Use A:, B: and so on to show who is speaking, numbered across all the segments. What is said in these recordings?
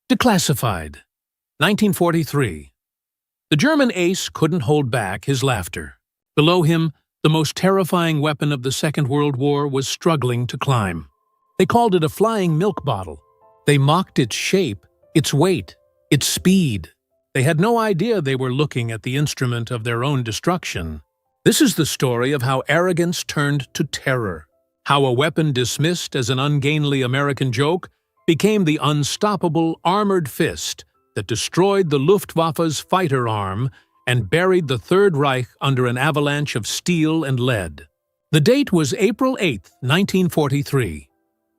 A: Declassified. 1943. The German ace couldn't hold back his laughter. Below him, the most terrifying weapon of the Second World War was struggling to climb. They called it a flying milk bottle. They mocked its shape, its weight, its speed. They had no idea they were looking at the instrument of their own destruction. This is the story of how arrogance turned to terror, how a weapon dismissed as an ungainly American joke became the unstoppable armored fist that destroyed the Luftwaffe's fighter arm and buried the Third Reich under an avalanche of steel and lead. The date was April 8, 1943.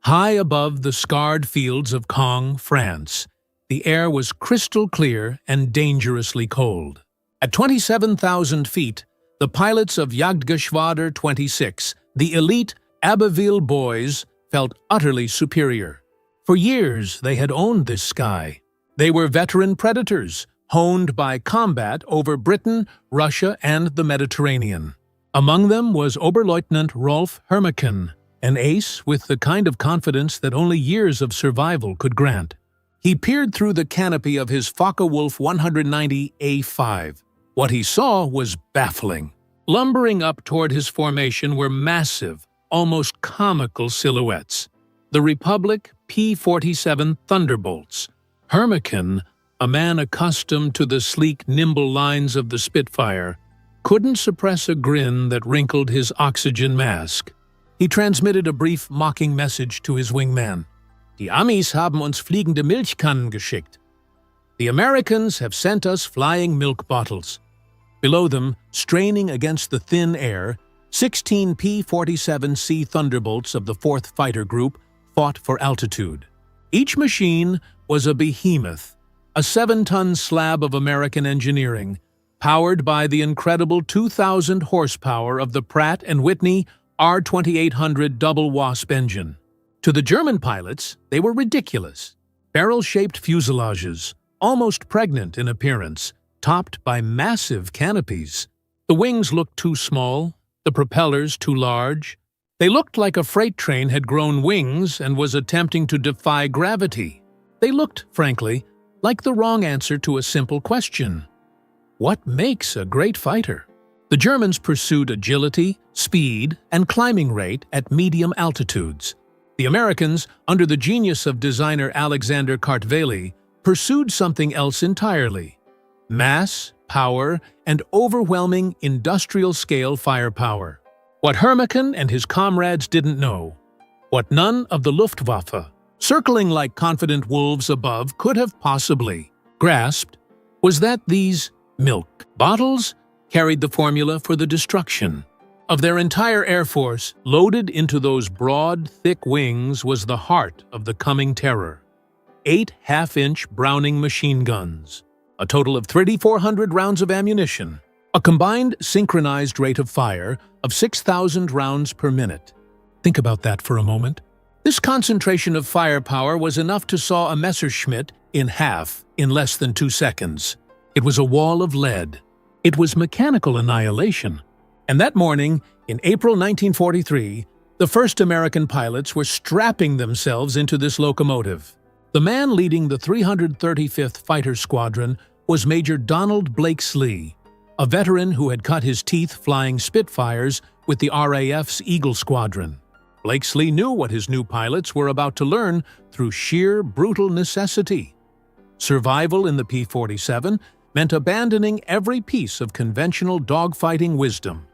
A: High above the scarred fields of Caen, France, the air was crystal clear and dangerously cold. At 27,000 feet, the pilots of Jagdgeschwader 26, the elite Abbeville boys, felt utterly superior. For years, they had owned this sky. They were veteran predators, honed by combat over Britain, Russia, and the Mediterranean. Among them was Oberleutnant Rolf Hermeken, an ace with the kind of confidence that only years of survival could grant. He peered through the canopy of his Focke-Wulf 190A5. What he saw was baffling. Lumbering up toward his formation were massive, almost comical silhouettes. The Republic P-47 Thunderbolts. Hermeken, a man accustomed to the sleek, nimble lines of the Spitfire, couldn't suppress a grin that wrinkled his oxygen mask. He transmitted a brief, mocking message to his wingman. Die Amis haben uns fliegende Milchkannen geschickt. The Americans have sent us flying milk bottles. Below them, straining against the thin air, 16 P-47C Thunderbolts of the 4th Fighter Group fought for altitude. Each machine was a behemoth, a 7-ton slab of American engineering, powered by the incredible 2,000 horsepower of the Pratt & Whitney R2800 double wasp engine. To the German pilots, they were ridiculous. Barrel-shaped fuselages, almost pregnant in appearance, topped by massive canopies. The wings looked too small, the propellers too large. They looked like a freight train had grown wings and was attempting to defy gravity. They looked, frankly, like the wrong answer to a simple question. What makes a great fighter? The Germans pursued agility, speed, and climbing rate at medium altitudes. The Americans, under the genius of designer Alexander Kartveli, pursued something else entirely: mass, power, and overwhelming industrial-scale firepower. What Hermeken and his comrades didn't know, what none of the Luftwaffe, circling like confident wolves above, could have possibly grasped, was that these milk bottles carried the formula for the destruction of their entire air force. Loaded into those broad, thick wings was the heart of the coming terror. 8 half-inch Browning machine guns, a total of 3,400 rounds of ammunition, a combined synchronized rate of fire of 6,000 rounds per minute. Think about that for a moment. This concentration of firepower was enough to saw a Messerschmitt in half in less than 2 seconds. It was a wall of lead. It was mechanical annihilation. And that morning, in April 1943, the first American pilots were strapping themselves into this locomotive. The man leading the 335th Fighter Squadron was Major Donald Blakesley, a veteran who had cut his teeth flying Spitfires with the RAF's Eagle Squadron. Blakesley knew what his new pilots were about to learn through sheer brutal necessity. Survival in the P-47 meant abandoning every piece of conventional dogfighting wisdom.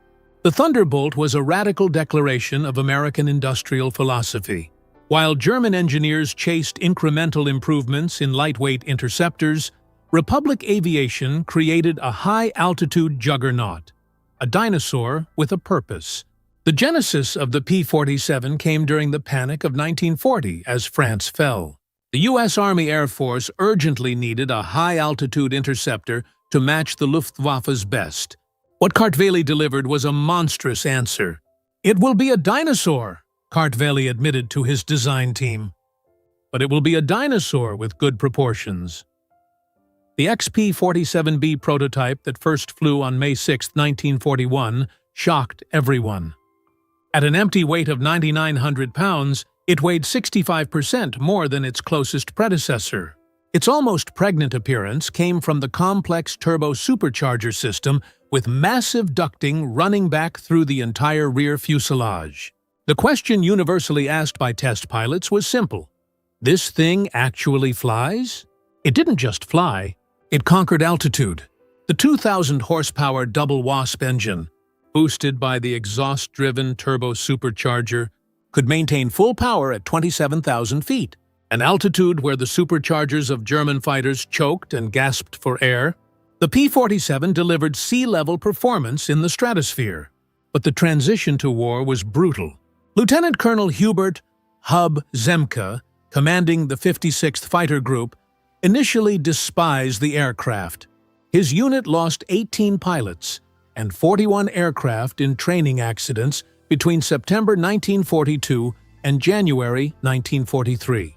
A: The Thunderbolt was a radical declaration of American industrial philosophy. While German engineers chased incremental improvements in lightweight interceptors, Republic aviation created a high-altitude juggernaut, a dinosaur with a purpose. The genesis of the P-47 came during the Panic of 1940 as France fell. The U.S. Army Air Force urgently needed a high-altitude interceptor to match the Luftwaffe's best. What Kartveli delivered was a monstrous answer. "It will be a dinosaur," Kartveli admitted to his design team. "But it will be a dinosaur with good proportions." The XP-47B prototype that first flew on May 6, 1941, shocked everyone. At an empty weight of 9,900 pounds, it weighed 65% more than its closest predecessor. Its almost pregnant appearance came from the complex turbo supercharger system with massive ducting running back through the entire rear fuselage. The question universally asked by test pilots was simple. This thing actually flies? It didn't just fly, it conquered altitude. The 2,000 horsepower double wasp engine, boosted by the exhaust-driven turbo supercharger, could maintain full power at 27,000 feet, an altitude where the superchargers of German fighters choked and gasped for air. The P-47 delivered sea-level performance in the stratosphere, but the transition to war was brutal. Lieutenant Colonel Hubert "Hub" Zemke, commanding the 56th Fighter Group, initially despised the aircraft. His unit lost 18 pilots and 41 aircraft in training accidents between September 1942 and January 1943.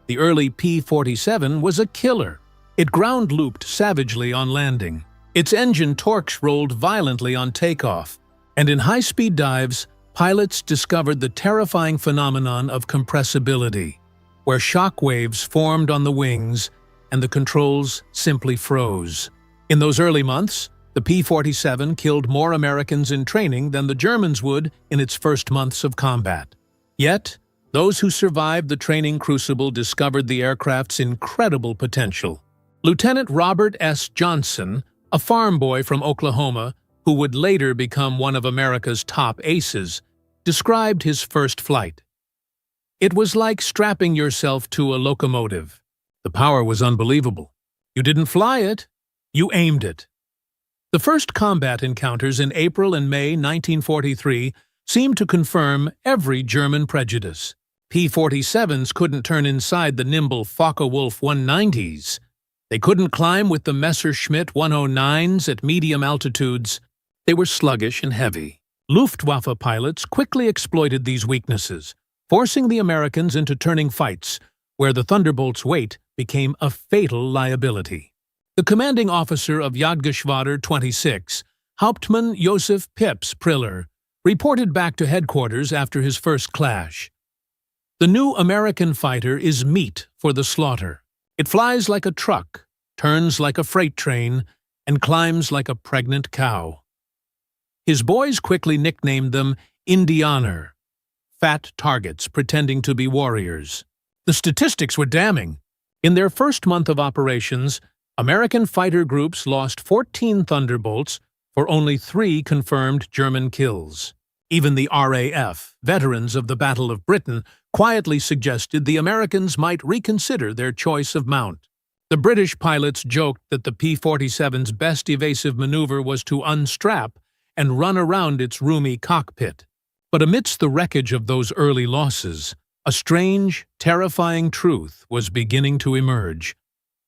A: The early P-47 was a killer. It ground-looped savagely on landing. Its engine torques rolled violently on takeoff, and in high-speed dives, pilots discovered the terrifying phenomenon of compressibility, where shock waves formed on the wings and the controls simply froze. In those early months, the P-47 killed more Americans in training than the Germans would in its first months of combat. Yet, those who survived the training crucible discovered the aircraft's incredible potential. Lieutenant Robert S. Johnson, a farm boy from Oklahoma who would later become one of America's top aces, described his first flight. It was like strapping yourself to a locomotive. The power was unbelievable. You didn't fly it, you aimed it. The first combat encounters in April and May 1943 seemed to confirm every German prejudice. P-47s couldn't turn inside the nimble Focke-Wulf 190s. They couldn't climb with the Messerschmitt 109s at medium altitudes. They were sluggish and heavy. Luftwaffe pilots quickly exploited these weaknesses, forcing the Americans into turning fights, where the Thunderbolt's weight became a fatal liability. The commanding officer of Jagdgeschwader 26, Hauptmann Josef Pips Priller, reported back to headquarters after his first clash. The new American fighter is meat for the slaughter. It flies like a truck, turns like a freight train, and climbs like a pregnant cow. His boys quickly nicknamed them Indianer, fat targets pretending to be warriors. The statistics were damning. In their first month of operations, American fighter groups lost 14 Thunderbolts for only 3 confirmed German kills. Even the RAF, veterans of the Battle of Britain, quietly suggested the Americans might reconsider their choice of mount. The British pilots joked that the P-47's best evasive maneuver was to unstrap and run around its roomy cockpit. But amidst the wreckage of those early losses, a strange, terrifying truth was beginning to emerge.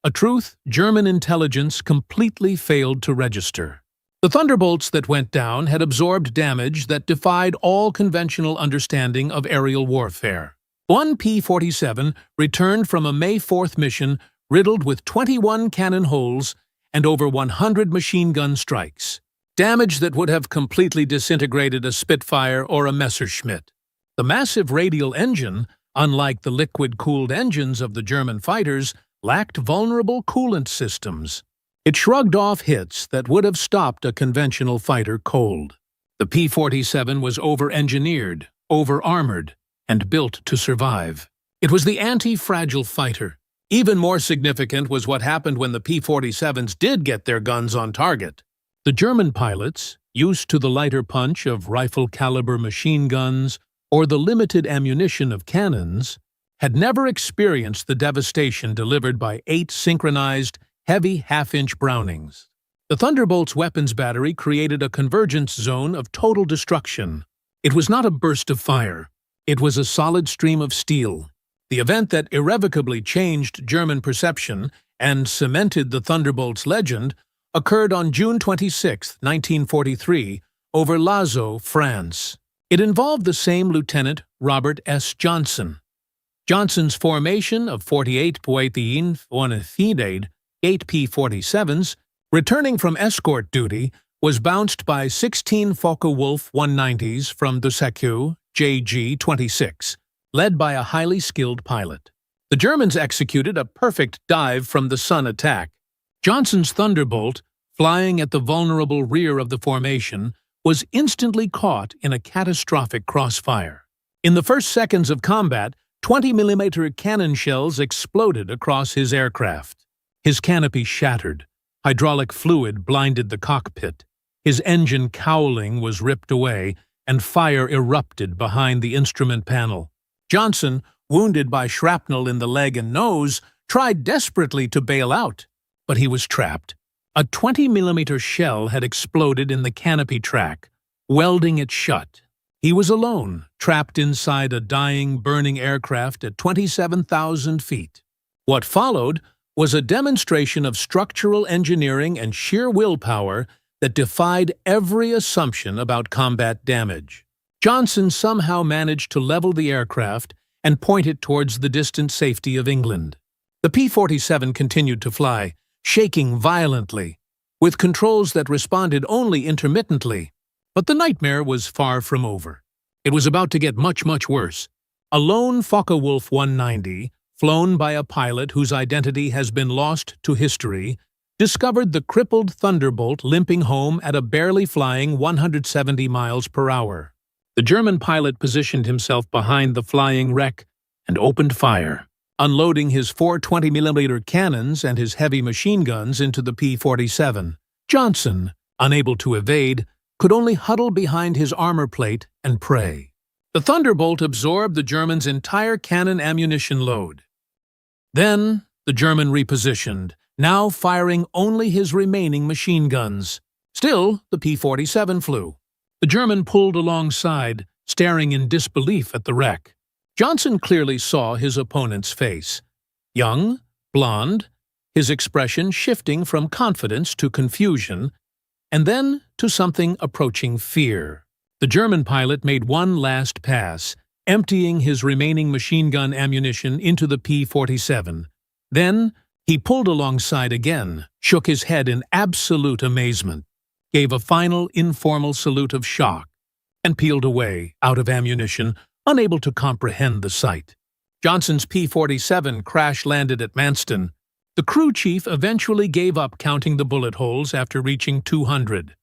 A: A truth German intelligence completely failed to register. The Thunderbolts that went down had absorbed damage that defied all conventional understanding of aerial warfare. One P-47 returned from a May 4th mission riddled with 21 cannon holes and over 100 machine gun strikes. Damage that would have completely disintegrated a Spitfire or a Messerschmitt. The massive radial engine, unlike the liquid-cooled engines of the German fighters, lacked vulnerable coolant systems. It shrugged off hits that would have stopped a conventional fighter cold. The P-47 was over-engineered, over-armored, and built to survive. It was the anti-fragile fighter. Even more significant was what happened when the P-47s did get their guns on target. The German pilots, used to the lighter punch of rifle-caliber machine guns or the limited ammunition of cannons, had never experienced the devastation delivered by 8 synchronized, heavy half-inch Brownings. The Thunderbolt's weapons battery created a convergence zone of total destruction. It was not a burst of fire. It was a solid stream of steel. The event that irrevocably changed German perception and cemented the Thunderbolt's legend occurred on June 26, 1943, over Lazo, France. It involved the same Lieutenant Robert S. Johnson. Johnson's formation of 48 Poétines Unifided 8 P-47s, returning from escort duty, was bounced by 16 Focke-Wulf 190s from the Secu JG-26, led by a highly skilled pilot. The Germans executed a perfect dive from the sun attack. Johnson's Thunderbolt, flying at the vulnerable rear of the formation, was instantly caught in a catastrophic crossfire. In the first seconds of combat, 20mm cannon shells exploded across his aircraft. His canopy shattered. Hydraulic fluid blinded the cockpit. His engine cowling was ripped away, and fire erupted behind the instrument panel. Johnson, wounded by shrapnel in the leg and nose, tried desperately to bail out, but he was trapped. A 20mm shell had exploded in the canopy track, welding it shut. He was alone, trapped inside a dying, burning aircraft at 27,000 feet. What followed was a demonstration of structural engineering and sheer willpower that defied every assumption about combat damage. Johnson somehow managed to level the aircraft and point it towards the distant safety of England. The P-47 continued to fly, shaking violently, with controls that responded only intermittently. But the nightmare was far from over. It was about to get much, much worse. A lone Focke-Wulf 190, flown by a pilot whose identity has been lost to history, discovered the crippled Thunderbolt limping home at a barely flying 170 miles per hour. The German pilot positioned himself behind the flying wreck and opened fire, unloading his 4 20mm cannons and his heavy machine guns into the P-47. Johnson, unable to evade, could only huddle behind his armor plate and pray. The Thunderbolt absorbed the German's entire cannon ammunition load. Then the German repositioned, now firing only his remaining machine guns. Still, the P-47 flew. The German pulled alongside, staring in disbelief at the wreck. Johnson clearly saw his opponent's face. Young, blonde, his expression shifting from confidence to confusion, and then to something approaching fear. The German pilot made one last pass, emptying his remaining machine gun ammunition into the P-47. Then he pulled alongside again, shook his head in absolute amazement, gave a final informal salute of shock, and peeled away, out of ammunition, unable to comprehend the sight. Johnson's P-47 crash-landed at Manston. The crew chief eventually gave up counting the bullet holes after reaching 200.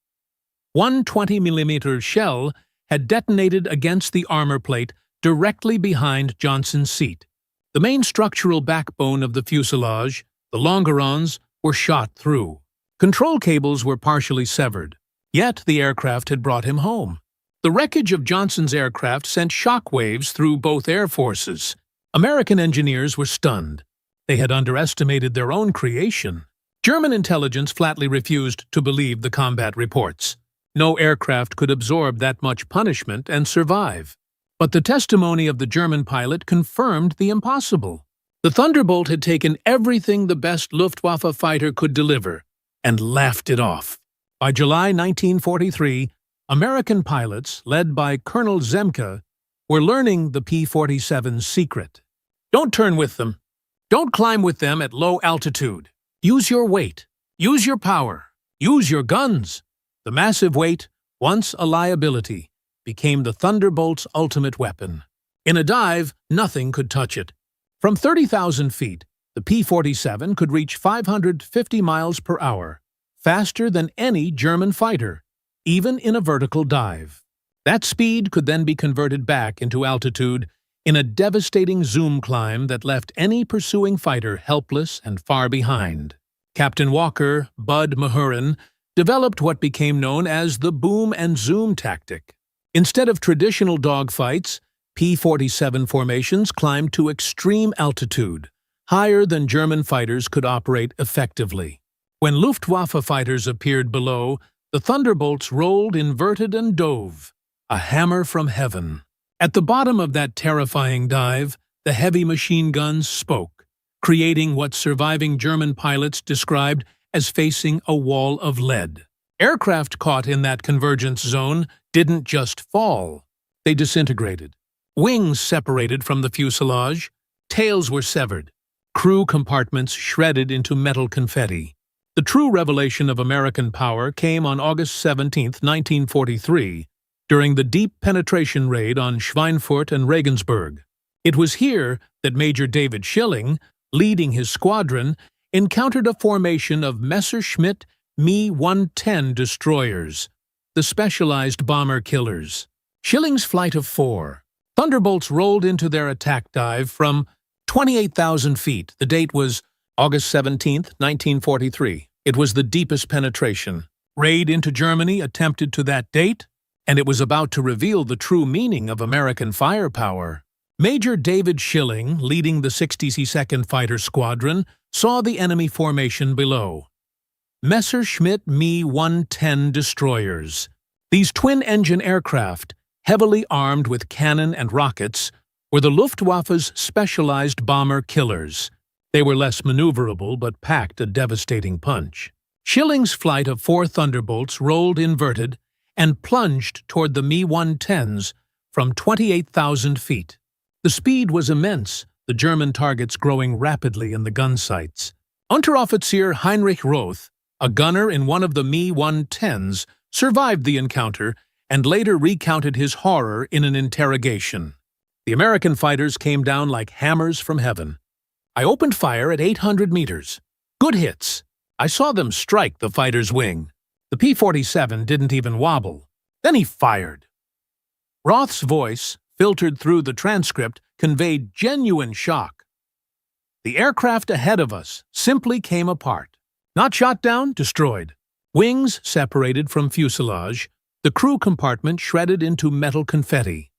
A: One 20mm shell had detonated against the armor plate directly behind Johnson's seat. The main structural backbone of the fuselage, the longerons, were shot through. Control cables were partially severed, yet the aircraft had brought him home. The wreckage of Johnson's aircraft sent shockwaves through both air forces. American engineers were stunned. They had underestimated their own creation. German intelligence flatly refused to believe the combat reports. No aircraft could absorb that much punishment and survive. But the testimony of the German pilot confirmed the impossible. The Thunderbolt had taken everything the best Luftwaffe fighter could deliver and laughed it off. By July 1943, American pilots, led by Colonel Zemke, were learning the P-47's secret. Don't turn with them. Don't climb with them at low altitude. Use your weight. Use your power. Use your guns. The massive weight, once a liability, became the Thunderbolt's ultimate weapon. In a dive, nothing could touch it. From 30,000 feet, the P-47 could reach 550 miles per hour, faster than any German fighter, even in a vertical dive. That speed could then be converted back into altitude in a devastating zoom climb that left any pursuing fighter helpless and far behind. Captain Walker, Bud Mahurin, developed what became known as the boom and zoom tactic. Instead of traditional dogfights, P-47 formations climbed to extreme altitude, higher than German fighters could operate effectively. When Luftwaffe fighters appeared below, the Thunderbolts rolled inverted and dove, a hammer from heaven. At the bottom of that terrifying dive, the heavy machine guns spoke, creating what surviving German pilots described as facing a wall of lead. Aircraft caught in that convergence zone didn't just fall, they disintegrated. Wings separated from the fuselage, tails were severed, crew compartments shredded into metal confetti. The true revelation of American power came on August 17, 1943, during the deep penetration raid on Schweinfurt and Regensburg. It was here that Major David Schilling, leading his squadron, encountered a formation of Messerschmitt Me-110 destroyers, the specialized bomber killers. Schilling's flight of 4 Thunderbolts rolled into their attack dive from 28,000 feet. The date was August 17, 1943. It was the deepest penetration. Raid into Germany attempted to that date, and it was about to reveal the true meaning of American firepower. Major David Schilling, leading the 62nd Fighter Squadron, saw the enemy formation below. Messerschmitt Me-110 destroyers. These twin-engine aircraft, heavily armed with cannon and rockets, were the Luftwaffe's specialized bomber killers. They were less maneuverable but packed a devastating punch. Schilling's flight of 4 Thunderbolts rolled inverted and plunged toward the Me-110s from 28,000 feet. The speed was immense, the German targets growing rapidly in the gun sights. Unteroffizier Heinrich Roth, a gunner in one of the Me-110s, survived the encounter and later recounted his horror in an interrogation. The American fighters came down like hammers from heaven. I opened fire at 800 meters. Good hits. I saw them strike the fighter's wing. The P-47 didn't even wobble. Then he fired. Roth's voice, filtered through the transcript, conveyed genuine shock. The aircraft ahead of us simply came apart. Not shot down, destroyed. Wings separated from fuselage, the crew compartment shredded into metal confetti.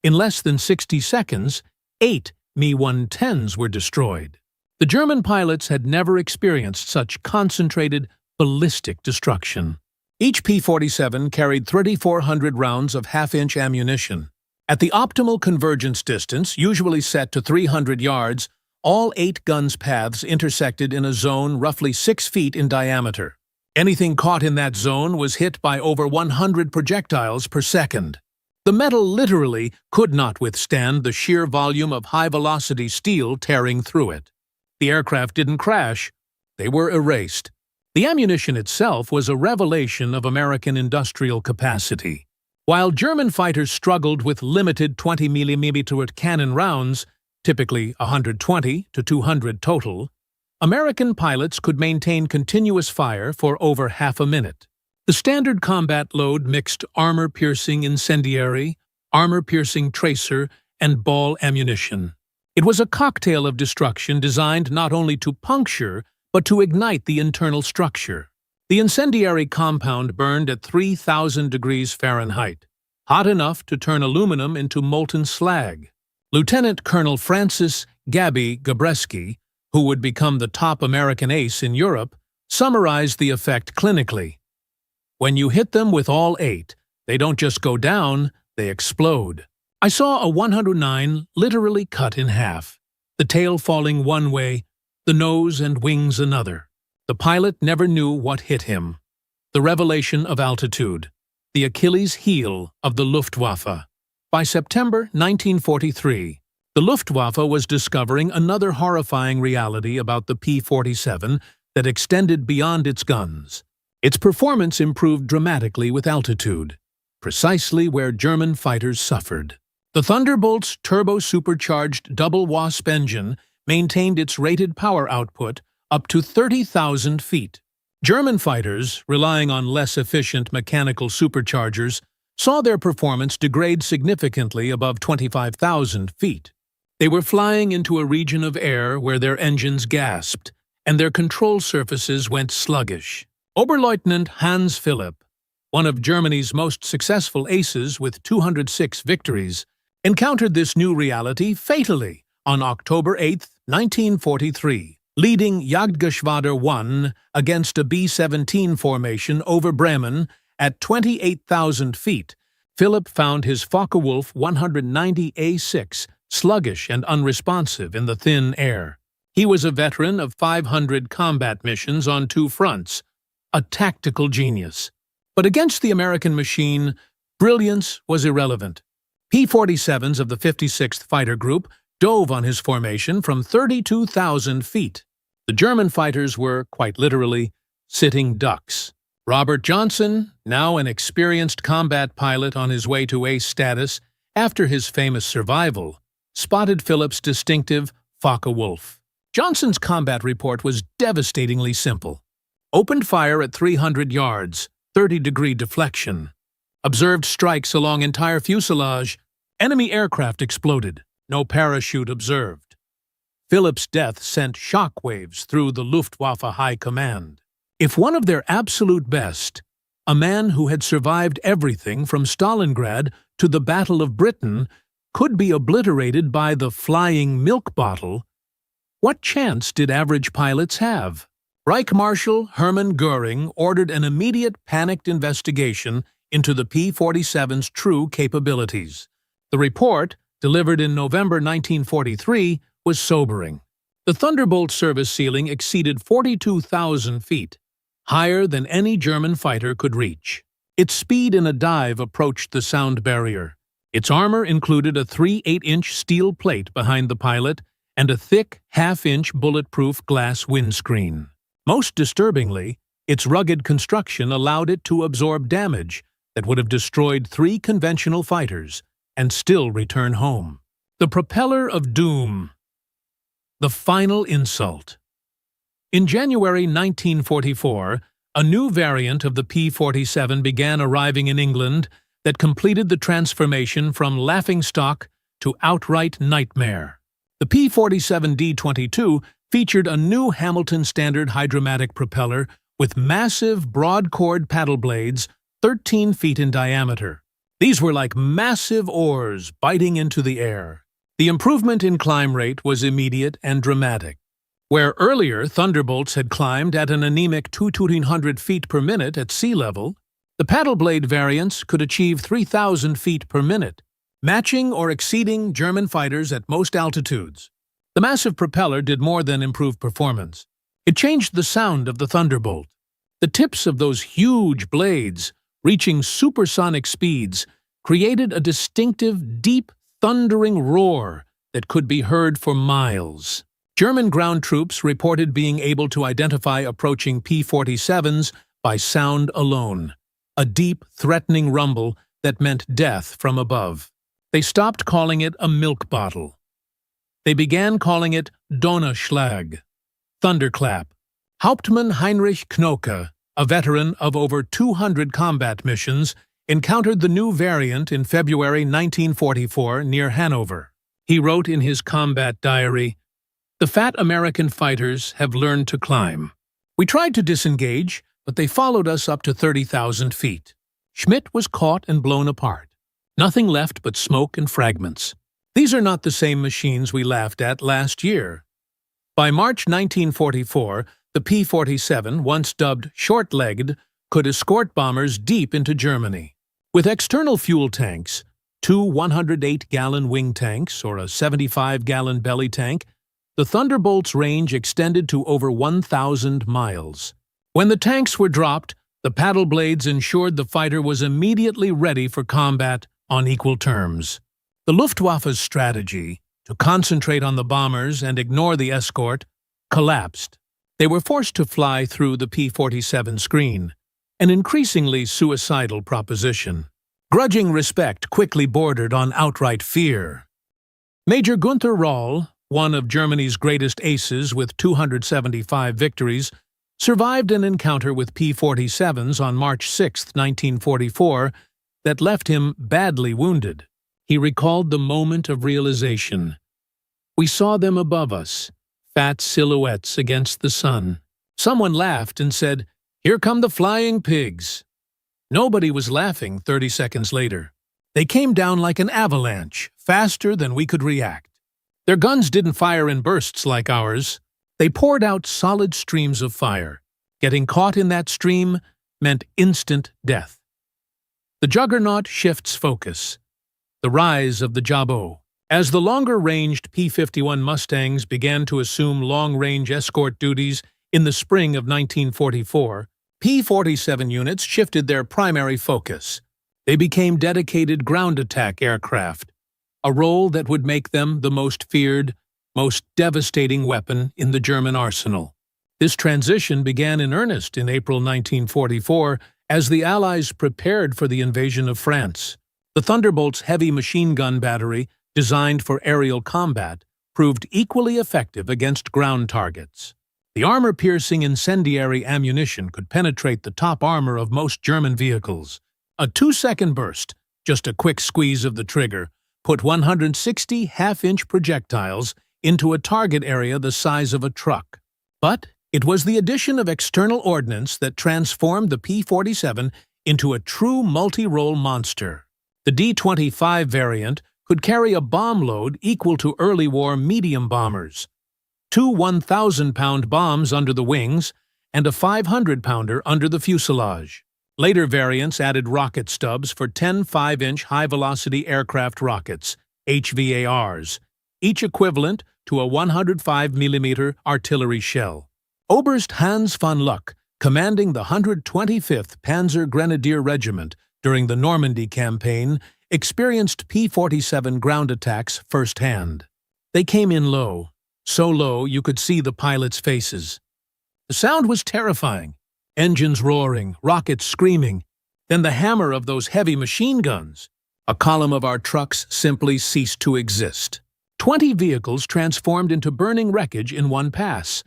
A: In less than 60 seconds, 8 Me-110s were destroyed. The German pilots had never experienced such concentrated, ballistic destruction. Each P-47 carried 3,400 rounds of half-inch ammunition. At the optimal convergence distance, usually set to 300 yards, all 8 guns' paths intersected in a zone roughly 6 feet in diameter. Anything caught in that zone was hit by over 100 projectiles per second. The metal literally could not withstand the sheer volume of high-velocity steel tearing through it. The aircraft didn't crash. They were erased. The ammunition itself was a revelation of American industrial capacity. While German fighters struggled with limited 20mm cannon rounds, typically 120 to 200 total, American pilots could maintain continuous fire for over half a minute. The standard combat load mixed armor-piercing incendiary, armor-piercing tracer, and ball ammunition. It was a cocktail of destruction designed not only to puncture, but to ignite the internal structure. The incendiary compound burned at 3,000 degrees Fahrenheit, hot enough to turn aluminum into molten slag. Lieutenant Colonel Francis "Gabby" Gabreski, who would become the top American ace in Europe, summarized the effect clinically. When you hit them with all 8, they don't just go down, they explode. I saw a 109 literally cut in half, the tail falling one way, the nose and wings another. The pilot never knew what hit him. The revelation of altitude, the Achilles heel of the Luftwaffe. By September 1943, the Luftwaffe was discovering another horrifying reality about the P-47 that extended beyond its guns. Its performance improved dramatically with altitude, precisely where German fighters suffered. The Thunderbolt's turbo-supercharged double-wasp engine maintained its rated power output up to 30,000 feet. German fighters, relying on less efficient mechanical superchargers, saw their performance degrade significantly above 25,000 feet. They were flying into a region of air where their engines gasped, and their control surfaces went sluggish. Oberleutnant Hans Philipp, one of Germany's most successful aces with 206 victories, encountered this new reality fatally on October 8, 1943. Leading Jagdgeschwader 1 against a B-17 formation over Bremen at 28,000 feet, Philipp found his Focke-Wulf 190A6 sluggish and unresponsive in the thin air. He was a veteran of 500 combat missions on 2 fronts, a tactical genius. But against the American machine, brilliance was irrelevant. P-47s of the 56th Fighter Group dove on his formation from 32,000 feet. The German fighters were, quite literally, sitting ducks. Robert Johnson, now an experienced combat pilot on his way to ace status after his famous survival, spotted Phillips' distinctive Focke-Wulf. Johnson's combat report was devastatingly simple. Opened fire at 300 yards, 30-degree deflection. Observed strikes along entire fuselage. Enemy aircraft exploded. No parachute observed. Phillips' death sent shockwaves through the Luftwaffe High Command. If one of their absolute best, a man who had survived everything from Stalingrad to the Battle of Britain, could be obliterated by the flying milk bottle, what chance did average pilots have? Reich Marshal Hermann Göring ordered an immediate panicked investigation into the P-47's true capabilities. The report, delivered in November 1943, was sobering. The Thunderbolt service ceiling exceeded 42,000 feet, higher than any German fighter could reach. Its speed in a dive approached the sound barrier. Its armor included a 3/8-inch steel plate behind the pilot and a thick, half-inch bulletproof glass windscreen. Most disturbingly, its rugged construction allowed it to absorb damage that would have destroyed 3 conventional fighters and still return home. The propeller of doom. The final insult. In January 1944, a new variant of the P-47 began arriving in England that completed the transformation from laughingstock to outright nightmare. The P-47 D-22 featured a new Hamilton Standard hydromatic propeller with massive broad-chord paddle blades 13 feet in diameter. These were like massive oars biting into the air. The improvement in climb rate was immediate and dramatic. Where earlier Thunderbolts had climbed at an anemic 2,200 feet per minute at sea level, the paddle blade variants could achieve 3,000 feet per minute, matching or exceeding German fighters at most altitudes. The massive propeller did more than improve performance. It changed the sound of the Thunderbolt. The tips of those huge blades, reaching supersonic speeds, created a distinctive, deep, thundering roar that could be heard for miles. German ground troops reported being able to identify approaching P-47s by sound alone, a deep, threatening rumble that meant death from above. They stopped calling it a milk bottle. They began calling it Donnerschlag, thunderclap. Hauptmann Heinrich Knoke, a veteran of over 200 combat missions, encountered the new variant in February 1944 near Hanover. He wrote in his combat diary, "The fat American fighters have learned to climb. We tried to disengage, but they followed us up to 30,000 feet. Schmidt was caught and blown apart. Nothing left but smoke and fragments. These are not the same machines we laughed at last year." By March 1944, the P-47, once dubbed short-legged, could escort bombers deep into Germany. With external fuel tanks, 2 108-gallon wing tanks or a 75-gallon belly tank, the Thunderbolt's range extended to over 1,000 miles. When the tanks were dropped, the paddle blades ensured the fighter was immediately ready for combat on equal terms. The Luftwaffe's strategy, to concentrate on the bombers and ignore the escort, collapsed. They were forced to fly through the P-47 screen, an increasingly suicidal proposition. Grudging respect quickly bordered on outright fear. Major Gunther Rall, one of Germany's greatest aces with 275 victories, survived an encounter with P-47s on March 6, 1944, that left him badly wounded. He recalled the moment of realization. "We saw them above us, fat silhouettes against the sun. Someone laughed and said, 'Here come the flying pigs.' Nobody was laughing 30 seconds later. They came down like an avalanche, faster than we could react. Their guns didn't fire in bursts like ours. They poured out solid streams of fire. Getting caught in that stream meant instant death." The juggernaut shifts focus. The rise of the Jabot. As the longer-ranged P-51 Mustangs began to assume long-range escort duties in the spring of 1944, P-47 units shifted their primary focus. They became dedicated ground attack aircraft, a role that would make them the most feared, most devastating weapon in the German arsenal. This transition began in earnest in April 1944 as the Allies prepared for the invasion of France. The Thunderbolt's heavy machine gun battery, designed for aerial combat, proved equally effective against ground targets. The armor-piercing incendiary ammunition could penetrate the top armor of most German vehicles. A 2-second burst, just a quick squeeze of the trigger, put 160 half-inch projectiles into a target area the size of a truck. But it was the addition of external ordnance that transformed the P-47 into a true multi-role monster. The D-25 variant could carry a bomb load equal to early war medium bombers, 2 1,000-pound bombs under the wings, and a 500-pounder under the fuselage. Later variants added rocket stubs for 10 5-inch high-velocity aircraft rockets, HVARs, each equivalent to a 105mm artillery shell. Oberst Hans von Luck, commanding the 125th Panzer Grenadier Regiment during the Normandy campaign, experienced P-47 ground attacks firsthand. They came in low, so low you could see the pilots' faces. The sound was terrifying. Engines roaring, rockets screaming, then the hammer of those heavy machine guns. A column of our trucks simply ceased to exist. 20 vehicles transformed into burning wreckage in one pass.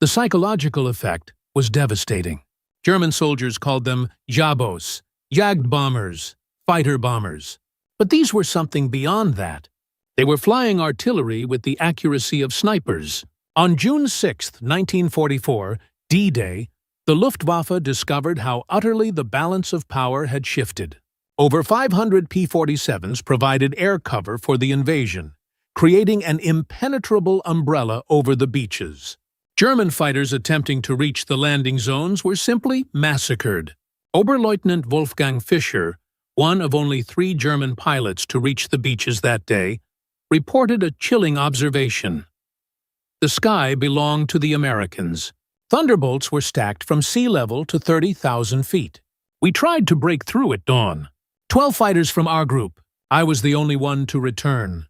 A: The psychological effect was devastating. German soldiers called them Jabos, Jagdbombers, fighter bombers. But these were something beyond that. They were flying artillery with the accuracy of snipers. On June 6, 1944, D-Day, the Luftwaffe discovered how utterly the balance of power had shifted. Over 500 P-47s provided air cover for the invasion, creating an impenetrable umbrella over the beaches. German fighters attempting to reach the landing zones were simply massacred. Oberleutnant Wolfgang Fischer, one of only 3 German pilots to reach the beaches that day, reported a chilling observation. The sky belonged to the Americans. Thunderbolts were stacked from sea level to 30,000 feet. We tried to break through at dawn. 12 fighters from our group. I was the only one to return.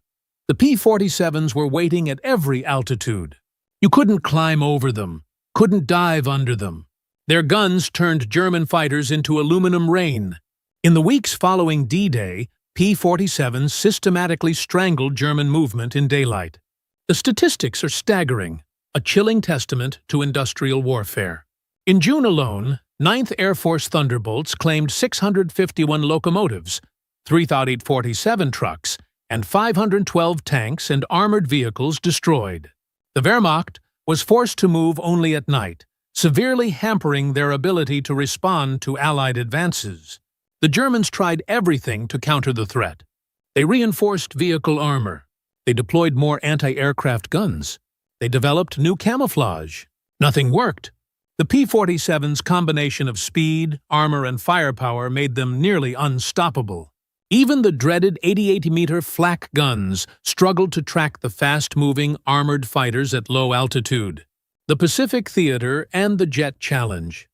A: The P-47s were waiting at every altitude. You couldn't climb over them, couldn't dive under them. Their guns turned German fighters into aluminum rain. In the weeks following D-Day, P-47s systematically strangled German movement in daylight. The statistics are staggering, a chilling testament to industrial warfare. In June alone, 9th Air Force Thunderbolts claimed 651 locomotives, 3,847 trucks, and 512 tanks and armored vehicles destroyed. The Wehrmacht was forced to move only at night, severely hampering their ability to respond to Allied advances. The Germans tried everything to counter the threat. They reinforced vehicle armor. They deployed more anti-aircraft guns. They developed new camouflage. Nothing worked. The P-47's combination of speed, armor, and firepower made them nearly unstoppable. Even the dreaded 88-meter flak guns struggled to track the fast-moving armored fighters at low altitude. The Pacific Theater and the Jet Challenge.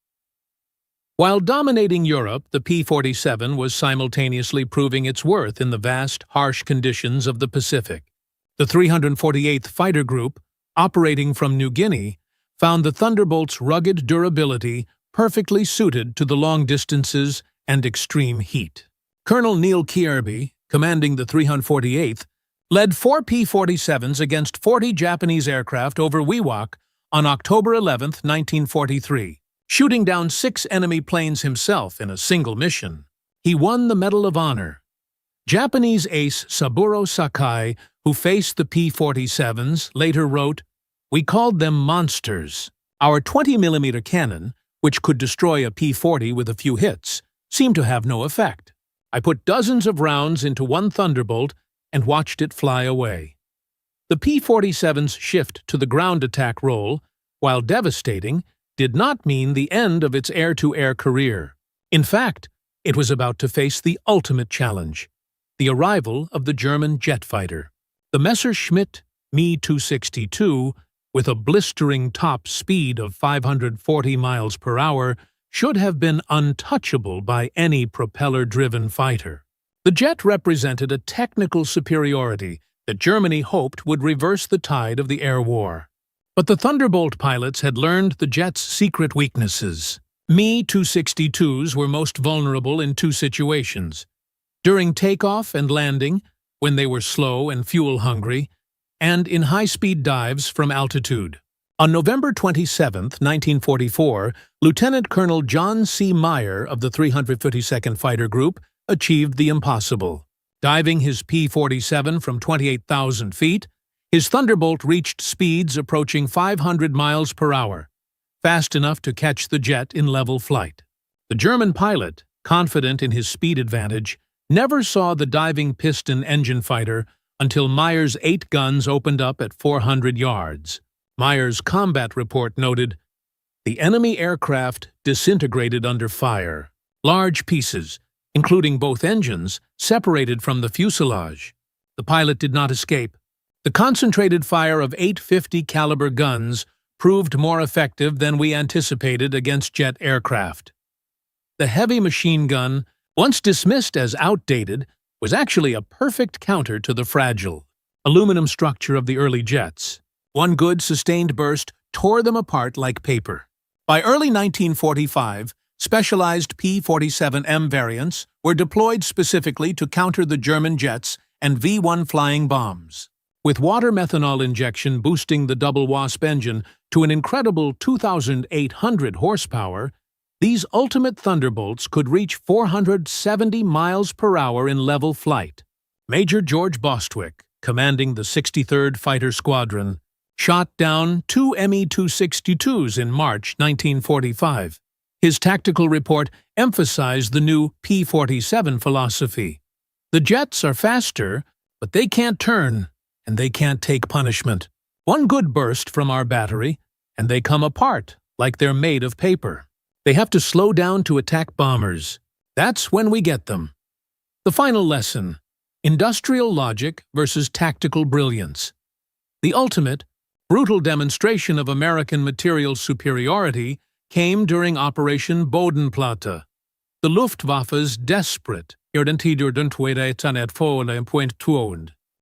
A: While dominating Europe, the P-47 was simultaneously proving its worth in the vast, harsh conditions of the Pacific. The 348th Fighter Group, operating from New Guinea, found the Thunderbolt's rugged durability perfectly suited to the long distances and extreme heat. Colonel Neil Kierby, commanding the 348th, led 4 P-47s against 40 Japanese aircraft over Wewak on October 11, 1943, shooting down 6 enemy planes himself in a single mission. He won the Medal of Honor. Japanese ace Saburo Sakai, who faced the P-47s, later wrote, "We called them monsters. Our 20mm cannon, which could destroy a P-40 with a few hits, seemed to have no effect. I put dozens of rounds into one Thunderbolt and watched it fly away." The P-47's shift to the ground attack role, while devastating, did not mean the end of its air-to-air career. In fact, it was about to face the ultimate challenge, the arrival of the German jet fighter. The Messerschmitt Me-262, with a blistering top speed of 540 miles per hour, should have been untouchable by any propeller-driven fighter. The jet represented a technical superiority that Germany hoped would reverse the tide of the air war. But the Thunderbolt pilots had learned the jet's secret weaknesses. Me-262s were most vulnerable in 2 situations: during takeoff and landing, when they were slow and fuel-hungry, and in high-speed dives from altitude. On November 27, 1944, Lieutenant Colonel John C. Meyer of the 352nd Fighter Group achieved the impossible. Diving his P-47 from 28,000 feet, his Thunderbolt reached speeds approaching 500 miles per hour, fast enough to catch the jet in level flight. The German pilot, confident in his speed advantage, never saw the diving piston engine fighter until Meyer's 8 guns opened up at 400 yards. Meyer's combat report noted, "The enemy aircraft disintegrated under fire. Large pieces, including both engines, separated from the fuselage. The pilot did not escape. The concentrated fire of 850 caliber guns proved more effective than we anticipated against jet aircraft." The heavy machine gun, once dismissed as outdated, was actually a perfect counter to the fragile aluminum structure of the early jets. One good, sustained burst tore them apart like paper. By early 1945, specialized P-47M variants were deployed specifically to counter the German jets and V-1 flying bombs. With water methanol injection boosting the double Wasp engine to an incredible 2,800 horsepower, these ultimate Thunderbolts could reach 470 miles per hour in level flight. Major George Bostwick, commanding the 63rd Fighter Squadron, shot down 2 Me-262s in March 1945. His tactical report emphasized the new P-47 philosophy. The jets are faster, but they can't turn, and they can't take punishment. One good burst from our battery, and they come apart like they're made of paper. They have to slow down to attack bombers. That's when we get them. The final lesson: industrial logic versus tactical brilliance. The ultimate, brutal demonstration of American material superiority came during Operation Bodenplatte. The Luftwaffe's desperate,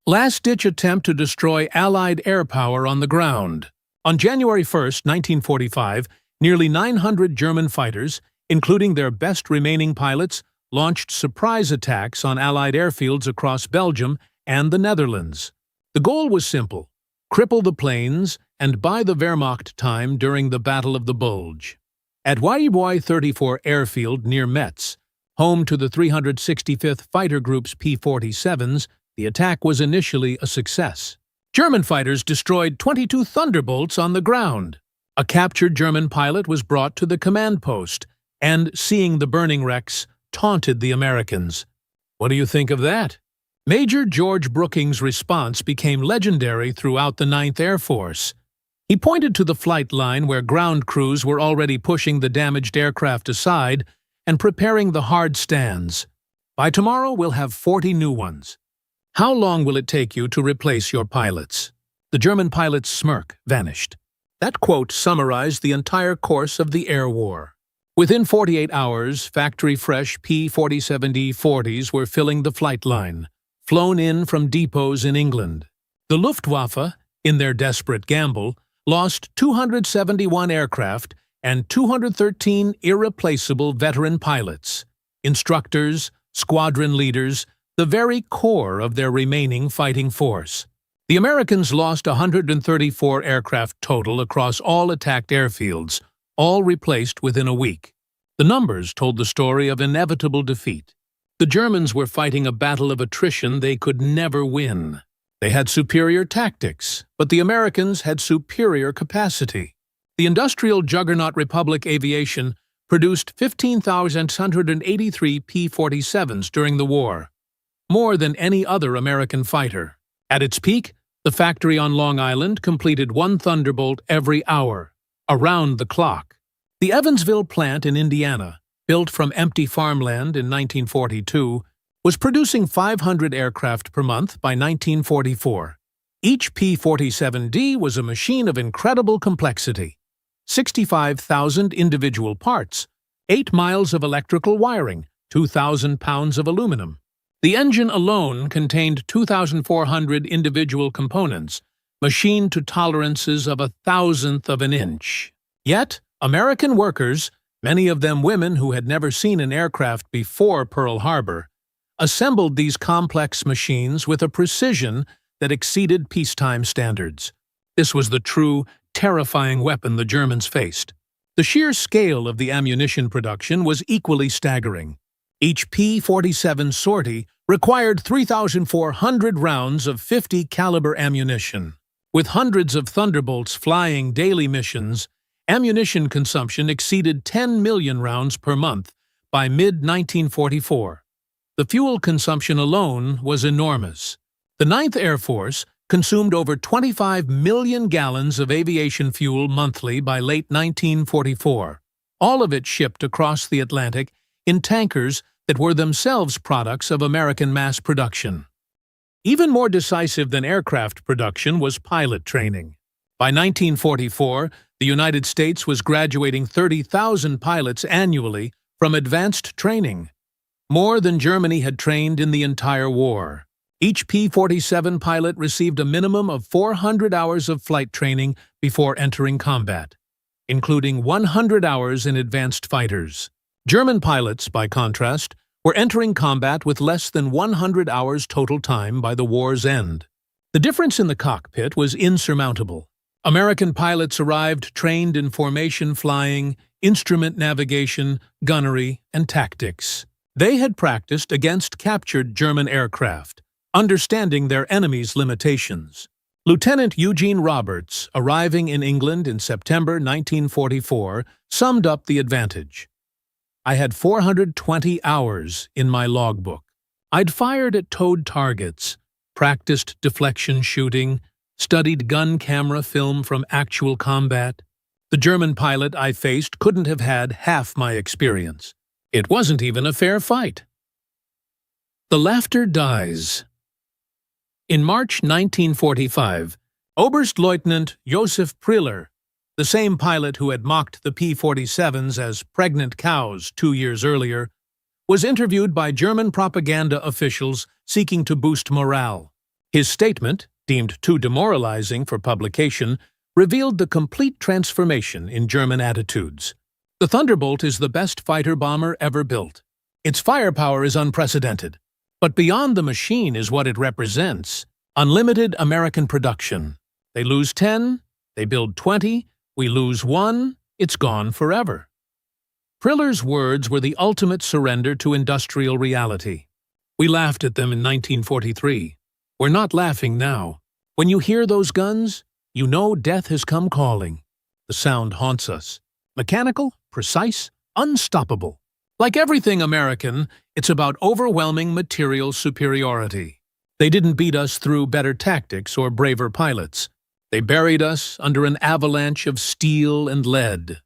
A: last-ditch attempt to destroy Allied air power on the ground. On January 1, 1945, nearly 900 German fighters, including their best remaining pilots, launched surprise attacks on Allied airfields across Belgium and the Netherlands. The goal was simple: cripple the planes and buy the Wehrmacht time during the Battle of the Bulge. At Waiboy 34 Airfield near Metz, home to the 365th Fighter Group's P-47s, the attack was initially a success. German fighters destroyed 22 Thunderbolts on the ground. A captured German pilot was brought to the command post and, seeing the burning wrecks, taunted the Americans. What do you think of that? Major George Brooking's response became legendary throughout the 9th Air Force. He pointed to the flight line where ground crews were already pushing the damaged aircraft aside and preparing the hard stands. By tomorrow, we'll have 40 new ones. How long will it take you to replace your pilots? The German pilot's smirk vanished. That quote summarized the entire course of the air war. Within 48 hours, factory-fresh P-47D-40s were filling the flight line, flown in from depots in England. The Luftwaffe, in their desperate gamble, lost 271 aircraft and 213 irreplaceable veteran pilots, instructors, squadron leaders, the very core of their remaining fighting force. The Americans lost 134 aircraft total across all attacked airfields, all replaced within a week. The numbers told the story of inevitable defeat. The Germans were fighting a battle of attrition they could never win. They had superior tactics, but the Americans had superior capacity. The industrial juggernaut Republic Aviation produced 15,683 P-47s during the war, more than any other American fighter. At its peak, the factory on Long Island completed 1 Thunderbolt every hour, around the clock. The Evansville plant in Indiana, built from empty farmland in 1942, was producing 500 aircraft per month by 1944. Each P-47D was a machine of incredible complexity. 65,000 individual parts, 8 miles of electrical wiring, 2,000 pounds of aluminum. The engine alone contained 2,400 individual components, machined to tolerances of 1,000th of an inch. Yet, American workers, many of them women who had never seen an aircraft before Pearl Harbor, assembled these complex machines with a precision that exceeded peacetime standards. This was the true, terrifying weapon the Germans faced. The sheer scale of the ammunition production was equally staggering. Each P-47 sortie required 3,400 rounds of 50 caliber ammunition. With hundreds of Thunderbolts flying daily missions, ammunition consumption exceeded 10 million rounds per month by mid-1944. The fuel consumption alone was enormous. The 9th Air Force consumed over 25 million gallons of aviation fuel monthly by late 1944, all of it shipped across the Atlantic in tankers that were themselves products of American mass production. Even more decisive than aircraft production was pilot training. By 1944, the United States was graduating 30,000 pilots annually from advanced training, more than Germany had trained in the entire war. Each P-47 pilot received a minimum of 400 hours of flight training before entering combat, including 100 hours in advanced fighters. German pilots, by contrast, were entering combat with less than 100 hours total time by the war's end. The difference in the cockpit was insurmountable. American pilots arrived trained in formation flying, instrument navigation, gunnery, and tactics. They had practiced against captured German aircraft, understanding their enemy's limitations. Lieutenant Eugene Roberts, arriving in England in September 1944, summed up the advantage. I had 420 hours in my logbook. I'd fired at towed targets, practiced deflection shooting, studied gun camera film from actual combat. The German pilot I faced couldn't have had half my experience. It wasn't even a fair fight. The laughter dies. In March 1945, Oberstleutnant Josef Priller, the same pilot who had mocked the P-47s as pregnant cows 2 years earlier, was interviewed by German propaganda officials seeking to boost morale. His statement, deemed too demoralizing for publication, revealed the complete transformation in German attitudes. The Thunderbolt is the best fighter-bomber ever built. Its firepower is unprecedented. But beyond the machine is what it represents: unlimited American production. They lose 10, they build 20, we lose 1, it's gone forever. Priller's words were the ultimate surrender to industrial reality. We laughed at them in 1943. We're not laughing now. When you hear those guns, you know death has come calling. The sound haunts us. Mechanical, precise, unstoppable. Like everything American, it's about overwhelming material superiority. They didn't beat us through better tactics or braver pilots. They buried us under an avalanche of steel and lead.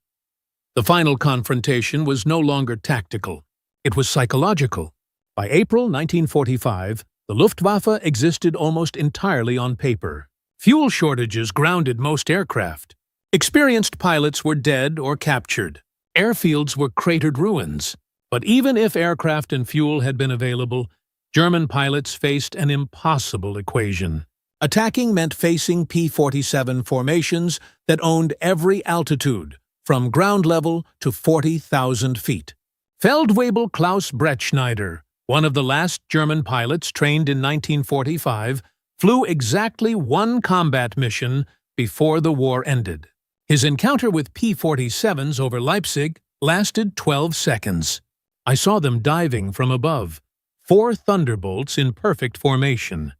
A: The final confrontation was no longer tactical. It was psychological. By April 1945, the Luftwaffe existed almost entirely on paper. Fuel shortages grounded most aircraft. Experienced pilots were dead or captured. Airfields were cratered ruins. But even if aircraft and fuel had been available, German pilots faced an impossible equation. Attacking meant facing P-47 formations that owned every altitude, from ground level to 40,000 feet. Feldwebel Klaus Brettschneider, one of the last German pilots trained in 1945, flew exactly one combat mission before the war ended. His encounter with P-47s over Leipzig lasted 12 seconds. I saw them diving from above, 4 Thunderbolts in perfect formation.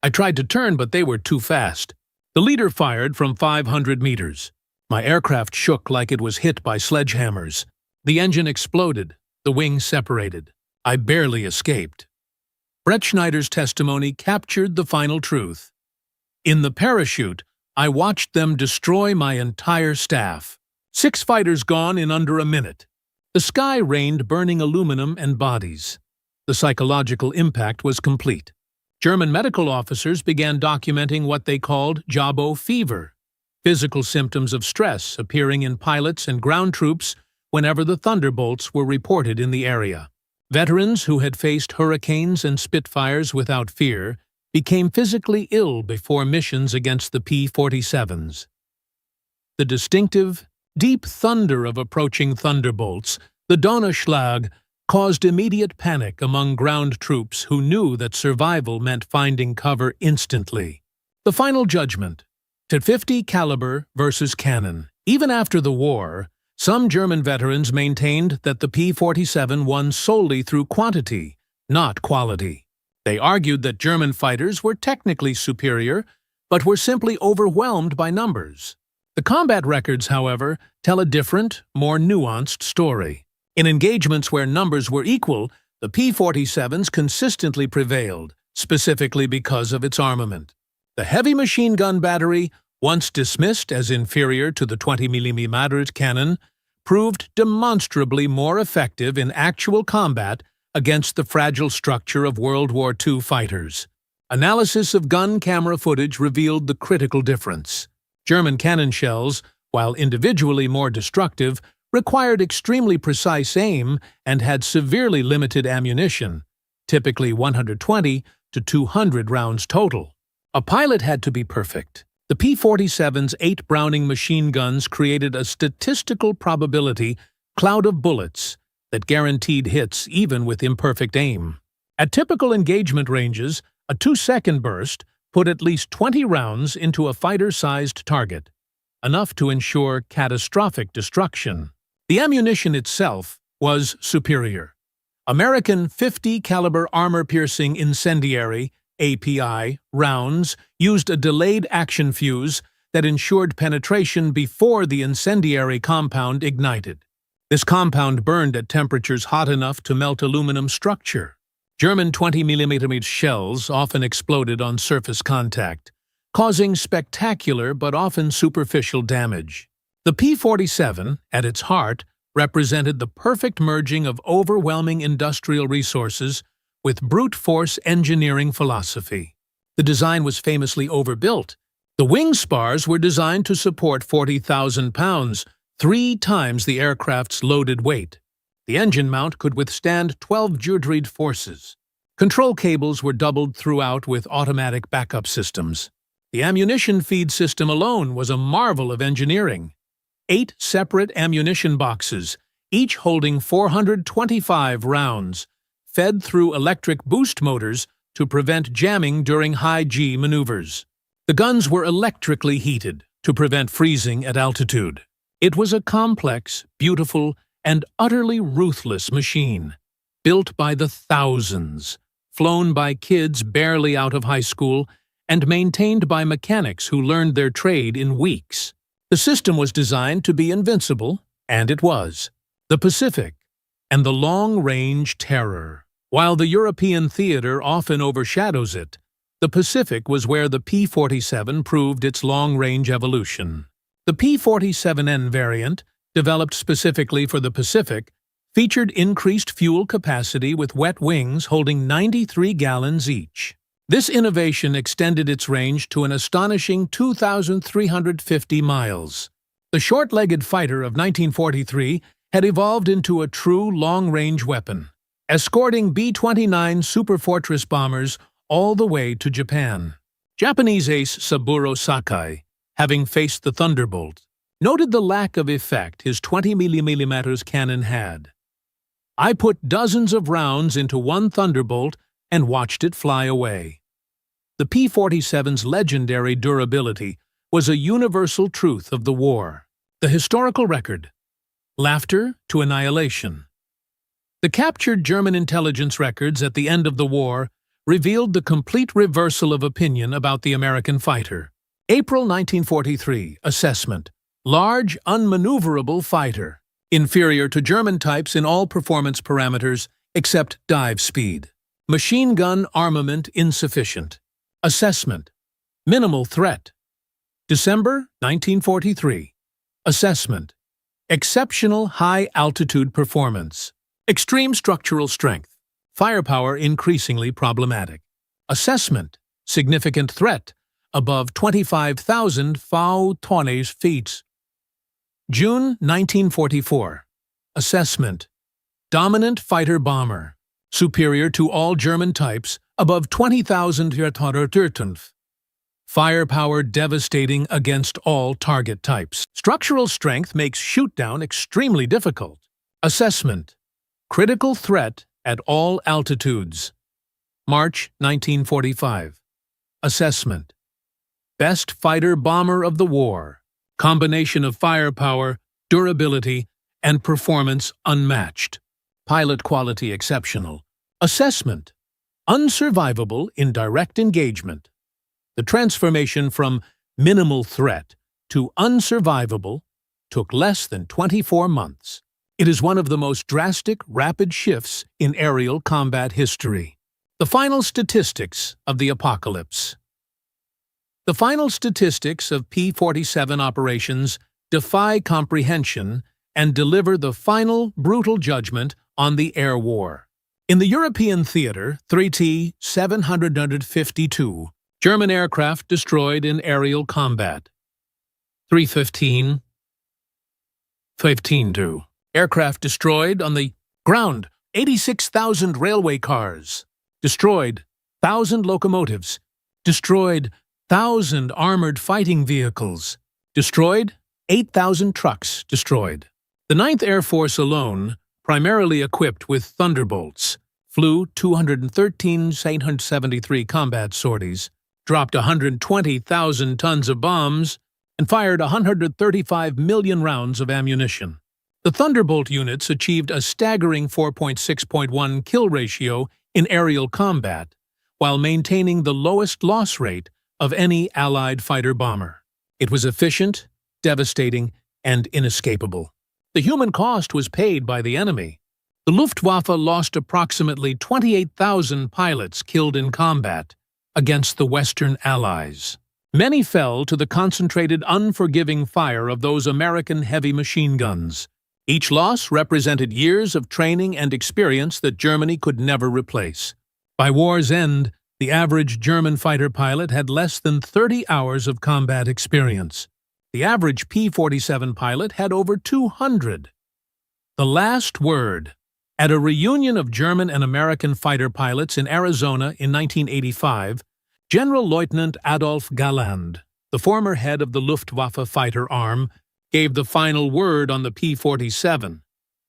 A: I tried to turn, but they were too fast. The leader fired from 500 meters. My aircraft shook like it was hit by sledgehammers. The engine exploded, the wings separated. I barely escaped. Brettschneider's testimony captured the final truth. In the parachute, I watched them destroy my entire staff. 6 fighters gone in under a minute. The sky rained burning aluminum and bodies. The psychological impact was complete. German medical officers began documenting what they called Jabo fever, physical symptoms of stress appearing in pilots and ground troops whenever the Thunderbolts were reported in the area. Veterans who had faced hurricanes and Spitfires without fear became physically ill before missions against the P-47s. The distinctive, deep thunder of approaching Thunderbolts, the Donnerschlag, caused immediate panic among ground troops who knew that survival meant finding cover instantly. The final judgment: .50 caliber versus cannon. Even after the war, some German veterans maintained that the P-47 won solely through quantity, not quality. They argued that German fighters were technically superior, but were simply overwhelmed by numbers. The combat records, however, tell a different, more nuanced story. In engagements where numbers were equal, the P-47s consistently prevailed, specifically because of its armament. The heavy machine gun battery, once dismissed as inferior to the 20mm cannon, proved demonstrably more effective in actual combat against the fragile structure of World War II fighters. Analysis of gun camera footage revealed the critical difference. German cannon shells, while individually more destructive, required extremely precise aim and had severely limited ammunition, typically 120 to 200 rounds total. A pilot had to be perfect. The P-47's 8 Browning machine guns created a statistical probability cloud of bullets that guaranteed hits even with imperfect aim. At typical engagement ranges, a 2-second burst put at least 20 rounds into a fighter-sized target, enough to ensure catastrophic destruction. The ammunition itself was superior. American .50 caliber armor-piercing incendiary (API) rounds used a delayed action fuse that ensured penetration before the incendiary compound ignited. This compound burned at temperatures hot enough to melt aluminum structure. German 20mm shells often exploded on surface contact, causing spectacular but often superficial damage. The P-47, at its heart, represented the perfect merging of overwhelming industrial resources with brute force engineering philosophy. The design was famously overbuilt. The wing spars were designed to support 40,000 pounds, 3 times the aircraft's loaded weight. The engine mount could withstand 12 Juderid forces. Control cables were doubled throughout with automatic backup systems. The ammunition feed system alone was a marvel of engineering. 8 separate ammunition boxes, each holding 425 rounds, fed through electric boost motors to prevent jamming during high-G maneuvers. The guns were electrically heated to prevent freezing at altitude. It was a complex, beautiful, and utterly ruthless machine, built by the thousands, flown by kids barely out of high school, and maintained by mechanics who learned their trade in weeks. The system was designed to be invincible, and it was. The Pacific, and the long-range terror. While the European theater often overshadows it, the Pacific was where the P-47 proved its long-range evolution. The P-47N variant, developed specifically for the Pacific, featured increased fuel capacity with wet wings holding 93 gallons each. This innovation extended its range to an astonishing 2,350 miles. The short-legged fighter of 1943 had evolved into a true long-range weapon, escorting B-29 Superfortress bombers all the way to Japan. Japanese ace Saburo Sakai, having faced the Thunderbolt, noted the lack of effect his 20mm cannon had. "I put dozens of rounds into one Thunderbolt and watched it fly away." The P-47's legendary durability was a universal truth of the war. The historical record: laughter to annihilation. The captured German intelligence records at the end of the war revealed the complete reversal of opinion about the American fighter. April 1943, assessment: large, unmaneuverable fighter, inferior to German types in all performance parameters except dive speed. Machine gun armament insufficient. Assessment: minimal threat. December 1943, assessment: exceptional high-altitude performance. Extreme structural strength. Firepower increasingly problematic. Assessment: significant threat, above 25,000 feet. June 1944. Assessment: dominant fighter-bomber, superior to all German types, above 20,000 feet. Firepower devastating against all target types. Structural strength makes shoot-down extremely difficult. Assessment: Critical threat at all altitudes. March 1945. Assessment. Best fighter-bomber of the war. Combination of firepower, durability, and performance unmatched. Pilot quality exceptional. Assessment. Unsurvivable in direct engagement. The transformation from minimal threat to unsurvivable took less than 24 months. It is one of the most drastic, rapid shifts in aerial combat history. The final statistics of the apocalypse. The final statistics of P-47 operations defy comprehension and deliver the final brutal judgment on the air war. In the European theater, 3T-752, German aircraft destroyed in aerial combat. 315. 15-2. Aircraft destroyed on the ground. 86,000 railway cars. Destroyed. 1,000 locomotives. Destroyed. 1,000 armored fighting vehicles. Destroyed. 8,000 trucks destroyed. The 9th Air Force alone, primarily equipped with Thunderbolts, flew 213,873 combat sorties, dropped 120,000 tons of bombs, and fired 135 million rounds of ammunition. The Thunderbolt units achieved a staggering 4.6.1 kill ratio in aerial combat, while maintaining the lowest loss rate of any Allied fighter-bomber. It was efficient, devastating, and inescapable. The human cost was paid by the enemy. The Luftwaffe lost approximately 28,000 pilots killed in combat against the Western Allies. Many fell to the concentrated, unforgiving fire of those American heavy machine guns. Each loss represented years of training and experience that Germany could never replace. By war's end, the average German fighter pilot had less than 30 hours of combat experience. The average P-47 pilot had over 200. The last word. At a reunion of German and American fighter pilots in Arizona in 1985, General Lieutenant Adolf Galland, the former head of the Luftwaffe fighter arm, gave the final word on the P-47.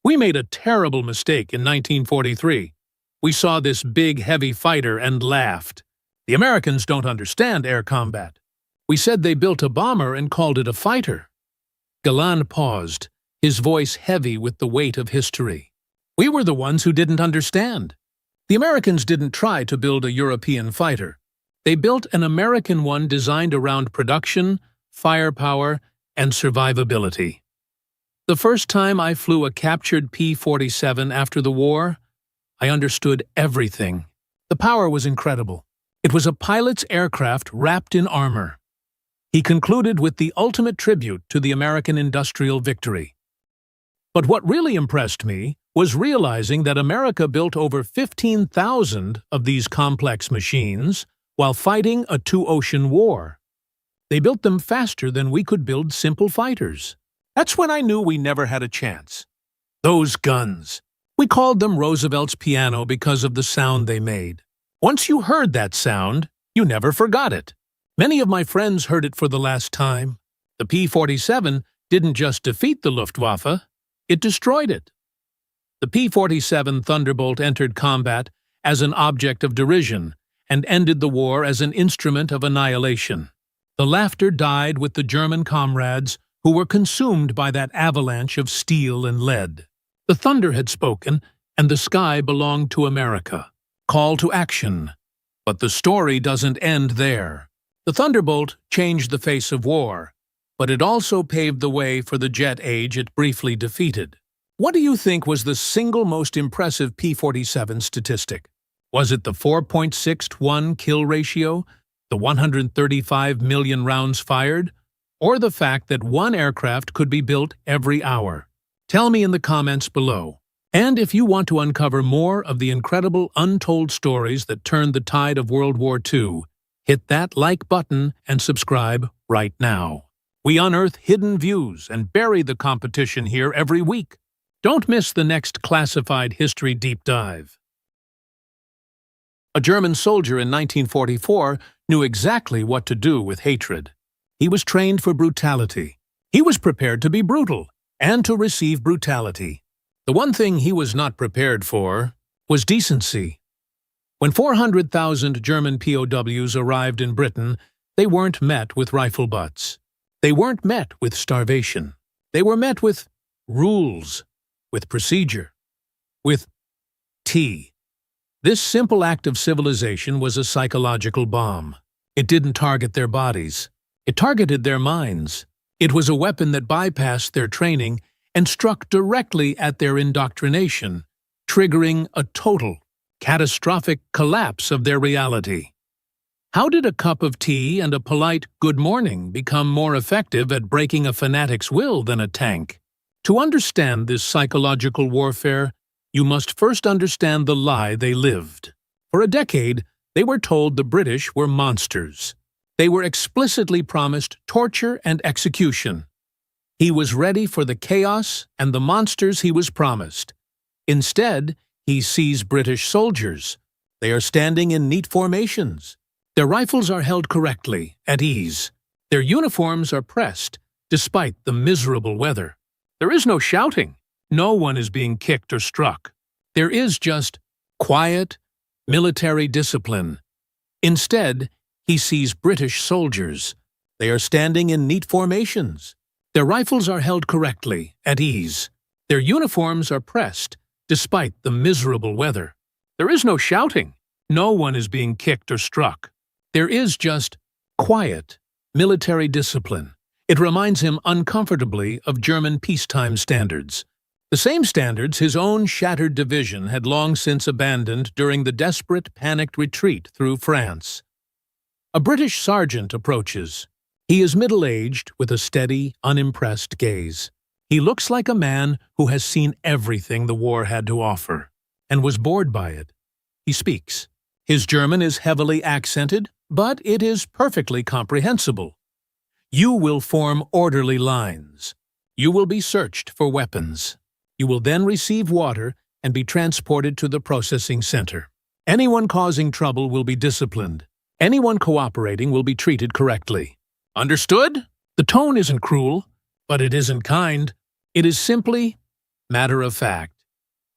A: "We made a terrible mistake in 1943. We saw this big, heavy fighter and laughed. The Americans don't understand air combat. We said they built a bomber and called it a fighter." Galland paused, his voice heavy with the weight of history. "We were the ones who didn't understand. The Americans didn't try to build a European fighter. They built an American one designed around production, firepower, and survivability." The first time I flew a captured P-47 after the war, I understood everything. The power was incredible. It was a pilot's aircraft wrapped in armor. He concluded with the ultimate tribute to the American industrial victory. But what really impressed me was realizing that America built over 15,000 of these complex machines while fighting a two-ocean war. They built them faster than we could build simple fighters. That's when I knew we never had a chance. Those guns. We called them Roosevelt's piano because of the sound they made. Once you heard that sound, you never forgot it. Many of my friends heard it for the last time. The P-47 didn't just defeat the Luftwaffe, it destroyed it. The P-47 Thunderbolt entered combat as an object of derision and ended the war as an instrument of annihilation. The laughter died with the German comrades who were consumed by that avalanche of steel and lead. The thunder had spoken, and the sky belonged to America. Call to action. But the story doesn't end there. The Thunderbolt changed the face of war, but it also paved the way for the jet age it briefly defeated. What do you think was the single most impressive P-47 statistic? Was it the 4.61 kill ratio, the 135 million rounds fired, or the fact that one aircraft could be built every hour? Tell me in the comments below. And if you want to uncover more of the incredible untold stories that turned the tide of World War II, hit that like button and subscribe right now. We unearth hidden views and bury the competition here every week. Don't miss the next classified history deep dive. A German soldier in 1944 knew exactly what to do with hatred. He was trained for brutality. He was prepared to be brutal and to receive brutality. The one thing he was not prepared for was decency. When 400,000 German POWs arrived in Britain, they weren't met with rifle butts. They weren't met with starvation. They were met with rules, with procedure, with tea. This simple act of civilization was a psychological bomb. It didn't target their bodies. It targeted their minds. It was a weapon that bypassed their training and struck directly at their indoctrination, triggering a total, catastrophic collapse of their reality. How did a cup of tea and a polite good morning become more effective at breaking a fanatic's will than a tank? To understand this psychological warfare, you must first understand the lie they lived. For a decade, they were told the British were monsters. They were explicitly promised torture and execution. He was ready for the chaos and the monsters he was promised. Instead, he sees British soldiers. They are standing in neat formations. Their rifles are held correctly, at ease. Their uniforms are pressed, despite the miserable weather. There is no shouting. No one is being kicked or struck. There is just quiet, military discipline. Instead, he sees British soldiers. They are standing in neat formations. Their rifles are held correctly, at ease. Their uniforms are pressed, despite the miserable weather. There is no shouting. No one is being kicked or struck. There is just quiet, military discipline. It reminds him uncomfortably of German peacetime standards. The same standards his own shattered division had long since abandoned during the desperate, panicked retreat through France. A British sergeant approaches. He is middle-aged with a steady, unimpressed gaze. He looks like a man who has seen everything the war had to offer, and was bored by it. He speaks. His German is heavily accented, but it is perfectly comprehensible. You will form orderly lines. You will be searched for weapons. You will then receive water and be transported to the processing center. Anyone causing trouble will be disciplined. Anyone cooperating will be treated correctly. Understood? The tone isn't cruel, but it isn't kind. It is simply matter of fact.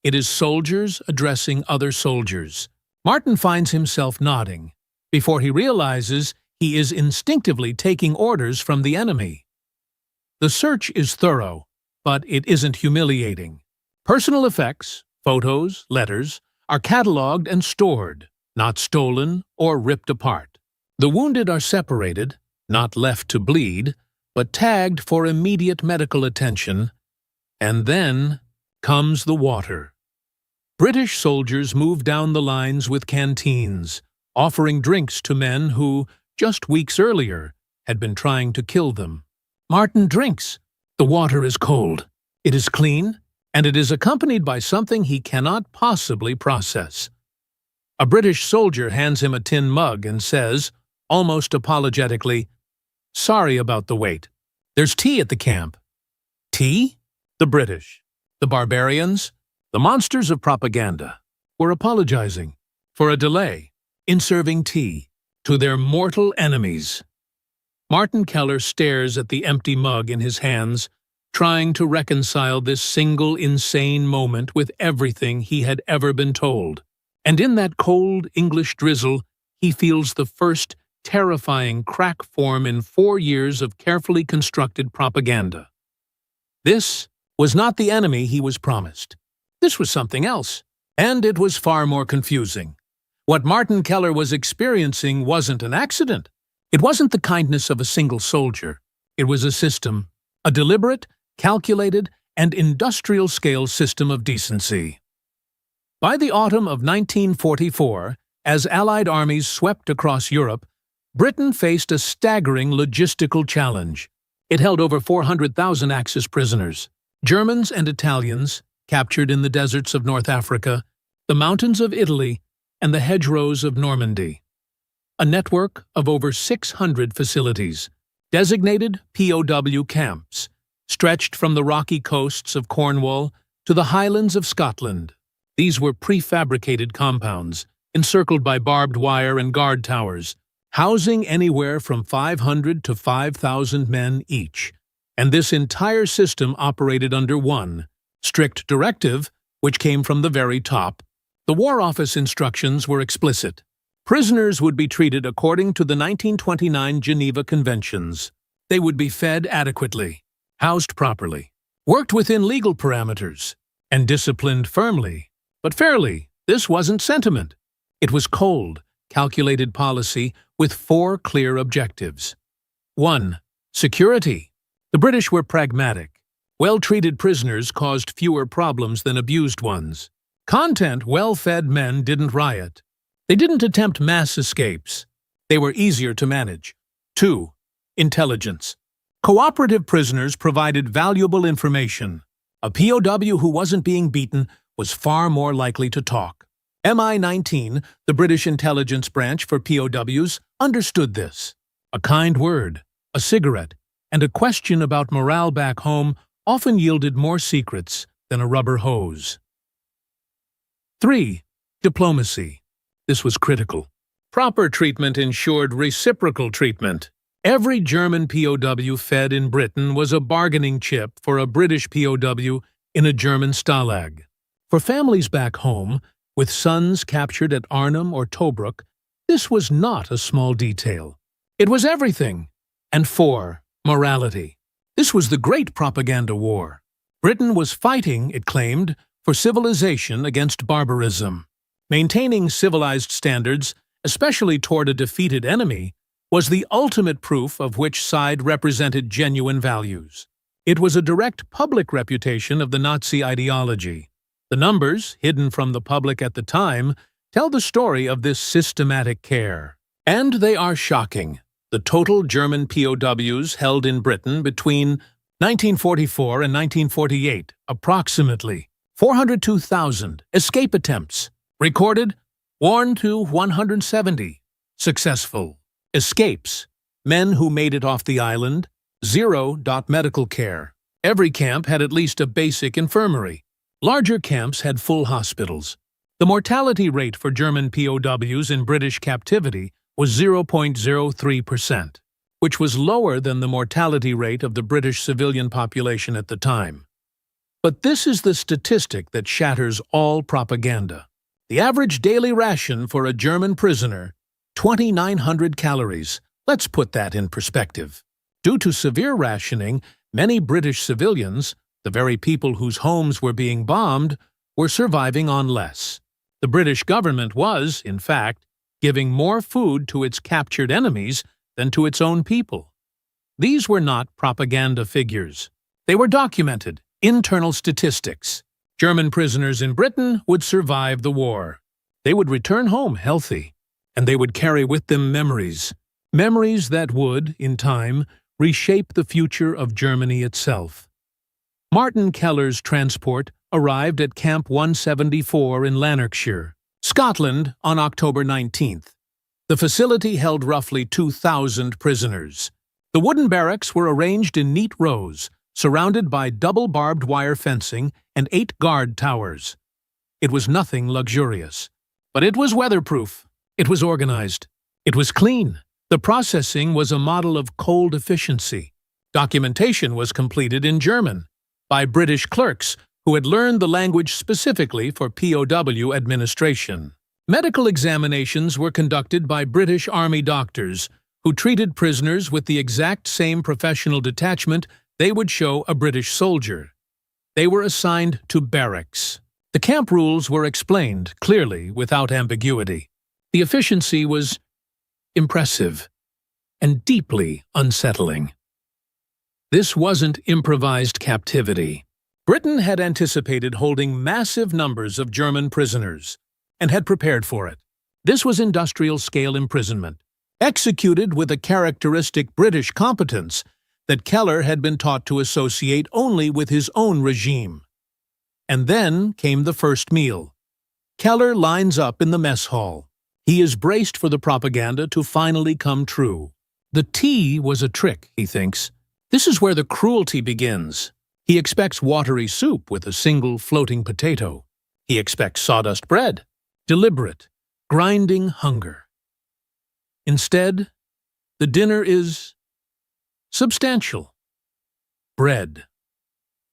A: It is soldiers addressing other soldiers. Martin finds himself nodding before he realizes he is instinctively taking orders from the enemy. The search is thorough, but it isn't humiliating. Personal effects, photos, letters, are cataloged and stored, not stolen or ripped apart. The wounded are separated, not left to bleed, but tagged for immediate medical attention. And then comes the water. British soldiers move down the lines with canteens, offering drinks to men who, just weeks earlier, had been trying to kill them. Martin drinks. The water is cold. It is clean, and it is accompanied by something he cannot possibly process. A British soldier hands him a tin mug and says, almost apologetically, "Sorry about the wait. There's tea at the camp." Tea? The British, the barbarians, the monsters of propaganda, were apologizing for a delay in serving tea to their mortal enemies. Martin Keller stares at the empty mug in his hands, trying to reconcile this single insane moment with everything he had ever been told. And in that cold English drizzle, he feels the first terrifying crack form in 4 years of carefully constructed propaganda. This was not the enemy he was promised. This was something else, and it was far more confusing. What Martin Keller was experiencing wasn't an accident. It wasn't the kindness of a single soldier. It was a system, a deliberate, calculated, and industrial-scale system of decency. By the autumn of 1944, as Allied armies swept across Europe, Britain faced a staggering logistical challenge. It held over 400,000 Axis prisoners, Germans and Italians, captured in the deserts of North Africa, the mountains of Italy, and the hedgerows of Normandy. A network of over 600 facilities, designated POW camps, stretched from the rocky coasts of Cornwall to the highlands of Scotland. These were prefabricated compounds, encircled by barbed wire and guard towers, housing anywhere from 500 to 5,000 men each. And this entire system operated under one strict directive, which came from the very top. The War Office instructions were explicit. Prisoners would be treated according to the 1929 Geneva Conventions. They would be fed adequately, housed properly, worked within legal parameters, and disciplined firmly, but fairly. This wasn't sentiment. It was cold, calculated policy with 4 clear objectives. 1. Security. The British were pragmatic. Well-treated prisoners caused fewer problems than abused ones. Content, well-fed men didn't riot. They didn't attempt mass escapes. They were easier to manage. 2. Intelligence. Cooperative prisoners provided valuable information. A POW who wasn't being beaten was far more likely to talk. MI-19, the British intelligence branch for POWs, understood this. A kind word, a cigarette, and a question about morale back home often yielded more secrets than a rubber hose. 3. Diplomacy. This was critical. Proper treatment ensured reciprocal treatment. Every German POW fed in Britain was a bargaining chip for a British POW in a German stalag. For families back home, with sons captured at Arnhem or Tobruk, this was not a small detail. It was everything. And 4. Morality. This was the great propaganda war. Britain was fighting, it claimed, for civilization against barbarism. Maintaining civilized standards, especially toward a defeated enemy, was the ultimate proof of which side represented genuine values. It was a direct public reputation of the Nazi ideology. The numbers, hidden from the public at the time, tell the story of this systematic care. And they are shocking. The total German POWs held in Britain between 1944 and 1948, approximately 402,000 escape attempts. Recorded, warned to 170. Successful. Escapes. Men who made it off the island. 0. Medical care. Every camp had at least a basic infirmary. Larger camps had full hospitals. The mortality rate for German POWs in British captivity was 0.03%, which was lower than the mortality rate of the British civilian population at the time. But this is the statistic that shatters all propaganda. The average daily ration for a German prisoner, 2,900 calories. Let's put that in perspective. Due to severe rationing, many British civilians, the very people whose homes were being bombed, were surviving on less. The British government was, in fact, giving more food to its captured enemies than to its own people. These were not propaganda figures. They were documented, internal statistics. German prisoners in Britain would survive the war. They would return home healthy, and they would carry with them memories. Memories that would, in time, reshape the future of Germany itself. Martin Keller's transport arrived at Camp 174 in Lanarkshire, Scotland, on October 19th. The facility held roughly 2,000 prisoners. The wooden barracks were arranged in neat rows, surrounded by double barbed wire fencing and 8 guard towers. It was nothing luxurious, but it was weatherproof. It was organized. It was clean. The processing was a model of cold efficiency. Documentation was completed in German by British clerks who had learned the language specifically for POW administration. Medical examinations were conducted by British Army doctors who treated prisoners with the exact same professional detachment they would show a British soldier. They were assigned to barracks. The camp rules were explained clearly without ambiguity. The efficiency was impressive and deeply unsettling. This wasn't improvised captivity. Britain had anticipated holding massive numbers of German prisoners and had prepared for it. This was industrial-scale imprisonment, executed with a characteristic British competence that Keller had been taught to associate only with his own regime. And then came the first meal. Keller lines up in the mess hall. He is braced for the propaganda to finally come true. The tea was a trick, he thinks. This is where the cruelty begins. He expects watery soup with a single floating potato. He expects sawdust bread. Deliberate, grinding hunger. Instead, the dinner is substantial. Bread.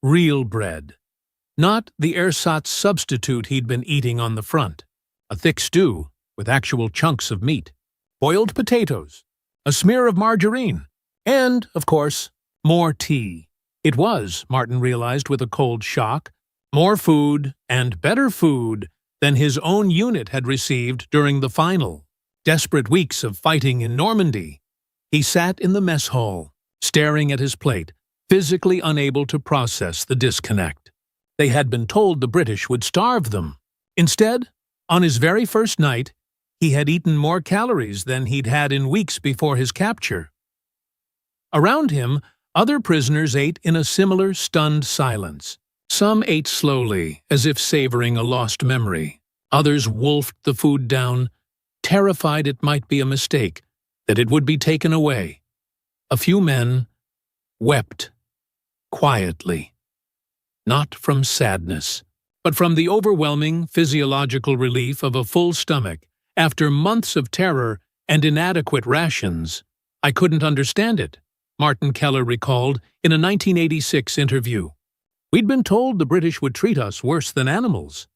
A: Real bread. not the ersatz substitute he'd been eating on the front. A thick stew with actual chunks of meat, boiled potatoes, a smear of margarine, and, of course, more tea. It was, Martin realized with a cold shock, more food and better food than his own unit had received during the final, desperate weeks of fighting in Normandy. He sat in the mess hall, staring at his plate, physically unable to process the disconnect. They had been told the British would starve them. Instead, on his very first night, he had eaten more calories than he'd had in weeks before his capture. Around him, other prisoners ate in a similar stunned silence. Some ate slowly, as if savoring a lost memory. Others wolfed the food down, terrified it might be a mistake, that it would be taken away. A few men wept quietly, not from sadness, but from the overwhelming physiological relief of a full stomach after months of terror and inadequate rations. I couldn't understand it, Martin Keller recalled in a 1986 interview. We'd been told the British would treat us worse than animals.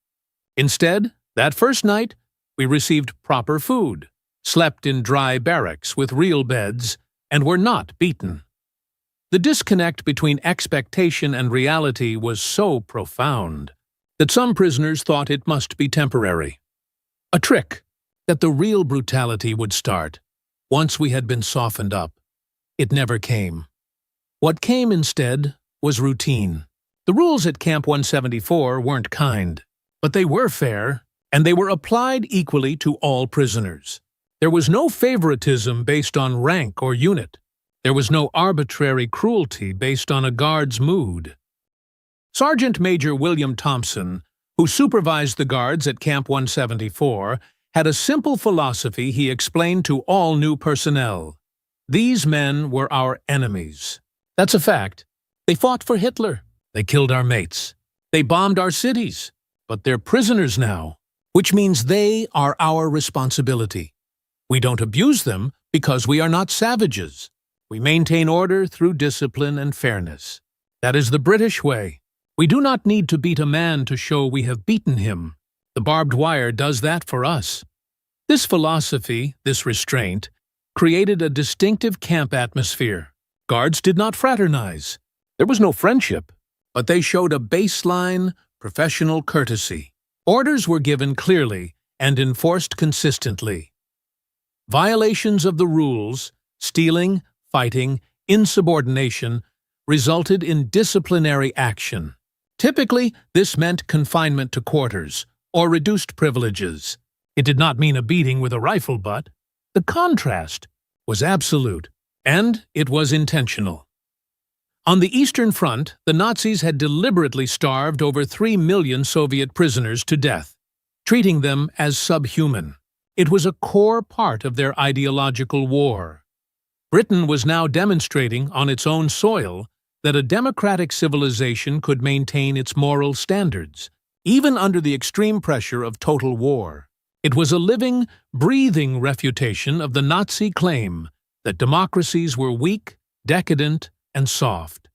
A: Instead, that first night, we received proper food, slept in dry barracks with real beds, and were not beaten. The disconnect between expectation and reality was so profound that some prisoners thought it must be temporary. A trick, that the real brutality would start once we had been softened up. It never came. What came instead was routine. The rules at Camp 174 weren't kind, but they were fair, and they were applied equally to all prisoners. There was no favoritism based on rank or unit. There was no arbitrary cruelty based on a guard's mood. Sergeant Major William Thompson, who supervised the guards at Camp 174, had a simple philosophy he explained to all new personnel. These men were our enemies. That's a fact. They fought for Hitler. They killed our mates. They bombed our cities. But they're prisoners now, which means they are our responsibility. We don't abuse them because we are not savages. We maintain order through discipline and fairness. That is the British way. We do not need to beat a man to show we have beaten him. The barbed wire does that for us. This philosophy, this restraint, created a distinctive camp atmosphere. Guards did not fraternize. There was no friendship, but they showed a baseline, professional courtesy. Orders were given clearly and enforced consistently. Violations of the rules, stealing, fighting, insubordination, resulted in disciplinary action. Typically, this meant confinement to quarters or reduced privileges. It did not mean a beating with a rifle butt. The contrast was absolute, and it was intentional. On the Eastern Front, the Nazis had deliberately starved over 3 million Soviet prisoners to death, treating them as subhuman. It was a core part of their ideological war. Britain was now demonstrating on its own soil that a democratic civilization could maintain its moral standards, even under the extreme pressure of total war. It was a living, breathing refutation of the Nazi claim that democracies were weak, decadent, and soft.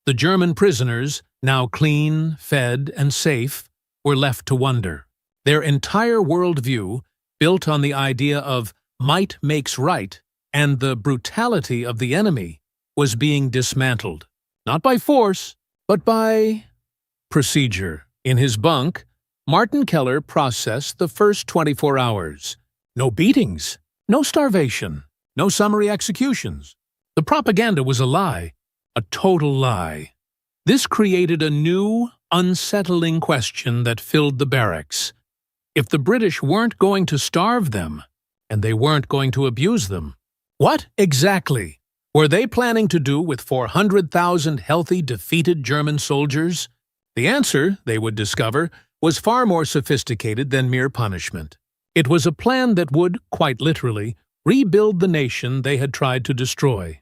A: The German prisoners, now clean, fed, and safe, were left to wonder. Their entire worldview, built on the idea of might makes right and the brutality of the enemy, was being dismantled. Not by force, but by procedure. In his bunk, Martin Keller processed the first 24 hours. No beatings, no starvation, no summary executions. The propaganda was a lie, a total lie. This created a new, unsettling question that filled the barracks. If the British weren't going to starve them, and they weren't going to abuse them, what exactly were they planning to do with 400,000 healthy, defeated German soldiers? The answer, they would discover, was far more sophisticated than mere punishment. It was a plan that would, quite literally, rebuild the nation they had tried to destroy.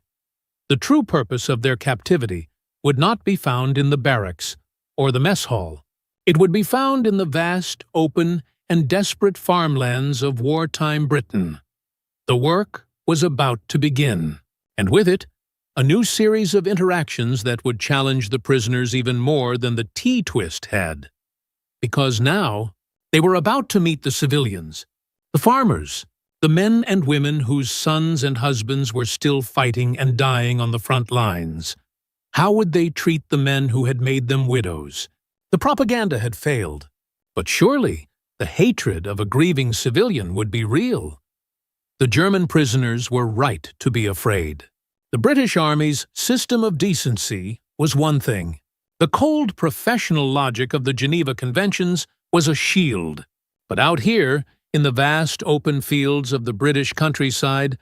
A: The true purpose of their captivity would not be found in the barracks or the mess hall. It would be found in the vast, open, and desperate farmlands of wartime Britain. The work was about to begin, and with it, a new series of interactions that would challenge the prisoners even more than the T-twist had. Because now, they were about to meet the civilians, the farmers, the men and women whose sons and husbands were still fighting and dying on the front lines. How would they treat the men who had made them widows? The propaganda had failed, but surely the hatred of a grieving civilian would be real. The German prisoners were right to be afraid. The British Army's system of decency was one thing. The cold professional logic of the Geneva Conventions was a shield. But out here, in the vast open fields of the British countryside,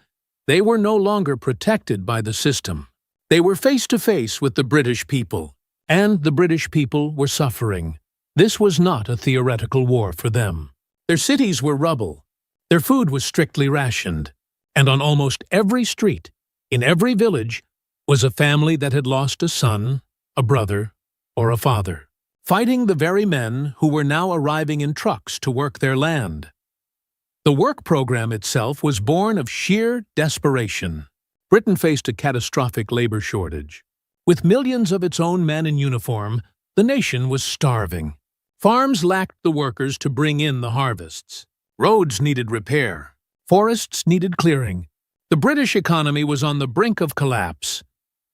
A: they were no longer protected by the system. They were face to face with the British people, and the British people were suffering. This was not a theoretical war for them. Their cities were rubble. Their food was strictly rationed. And on almost every street, in every village, was a family that had lost a son, a brother, or a father, fighting the very men who were now arriving in trucks to work their land. The work program itself was born of sheer desperation. Britain faced a catastrophic labor shortage. With millions of its own men in uniform, the nation was starving. Farms lacked the workers to bring in the harvests. Roads needed repair. Forests needed clearing. The British economy was on the brink of collapse.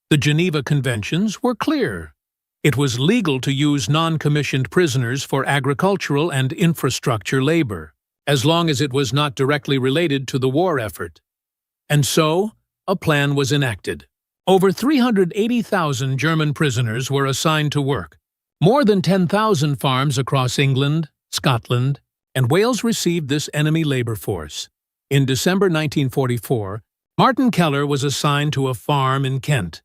A: The Geneva Conventions were clear. It was legal to use non-commissioned prisoners for agricultural and infrastructure labor, as long as it was not directly related to the war effort. And so, a plan was enacted. Over 380,000 German prisoners were assigned to work. More than 10,000 farms across England, Scotland, and Wales received this enemy labor force. In December 1944, Martin Keller was assigned to a farm in Kent.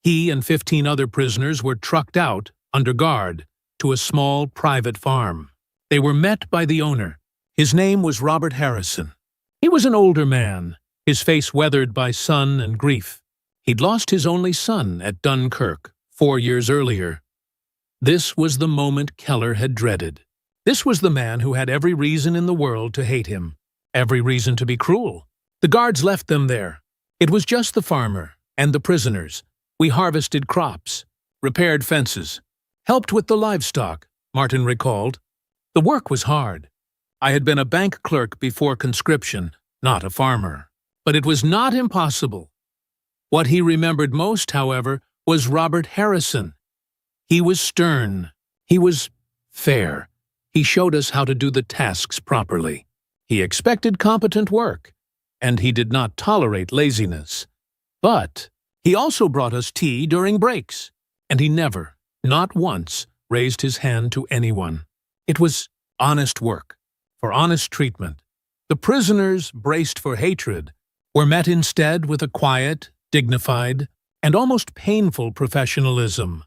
A: He and 15 other prisoners were trucked out, under guard, to a small private farm. They were met by the owner. His name was Robert Harrison. He was an older man, his face weathered by sun and grief. He'd lost his only son at Dunkirk 4 years earlier. This was the moment Keller had dreaded. This was the man who had every reason in the world to hate him, every reason to be cruel. The guards left them there. It was just the farmer and the prisoners. We harvested crops, repaired fences, helped with the livestock, Martin recalled. The work was hard. I had been a bank clerk before conscription, not a farmer. But it was not impossible. What he remembered most, however, was Robert Harrison. He was stern. He was fair. He showed us how to do the tasks properly. He expected competent work, and he did not tolerate laziness. But he also brought us tea during breaks, and he never, not once, raised his hand to anyone. It was honest work, for honest treatment. The prisoners, braced for hatred, were met instead with a quiet, dignified, and almost painful professionalism.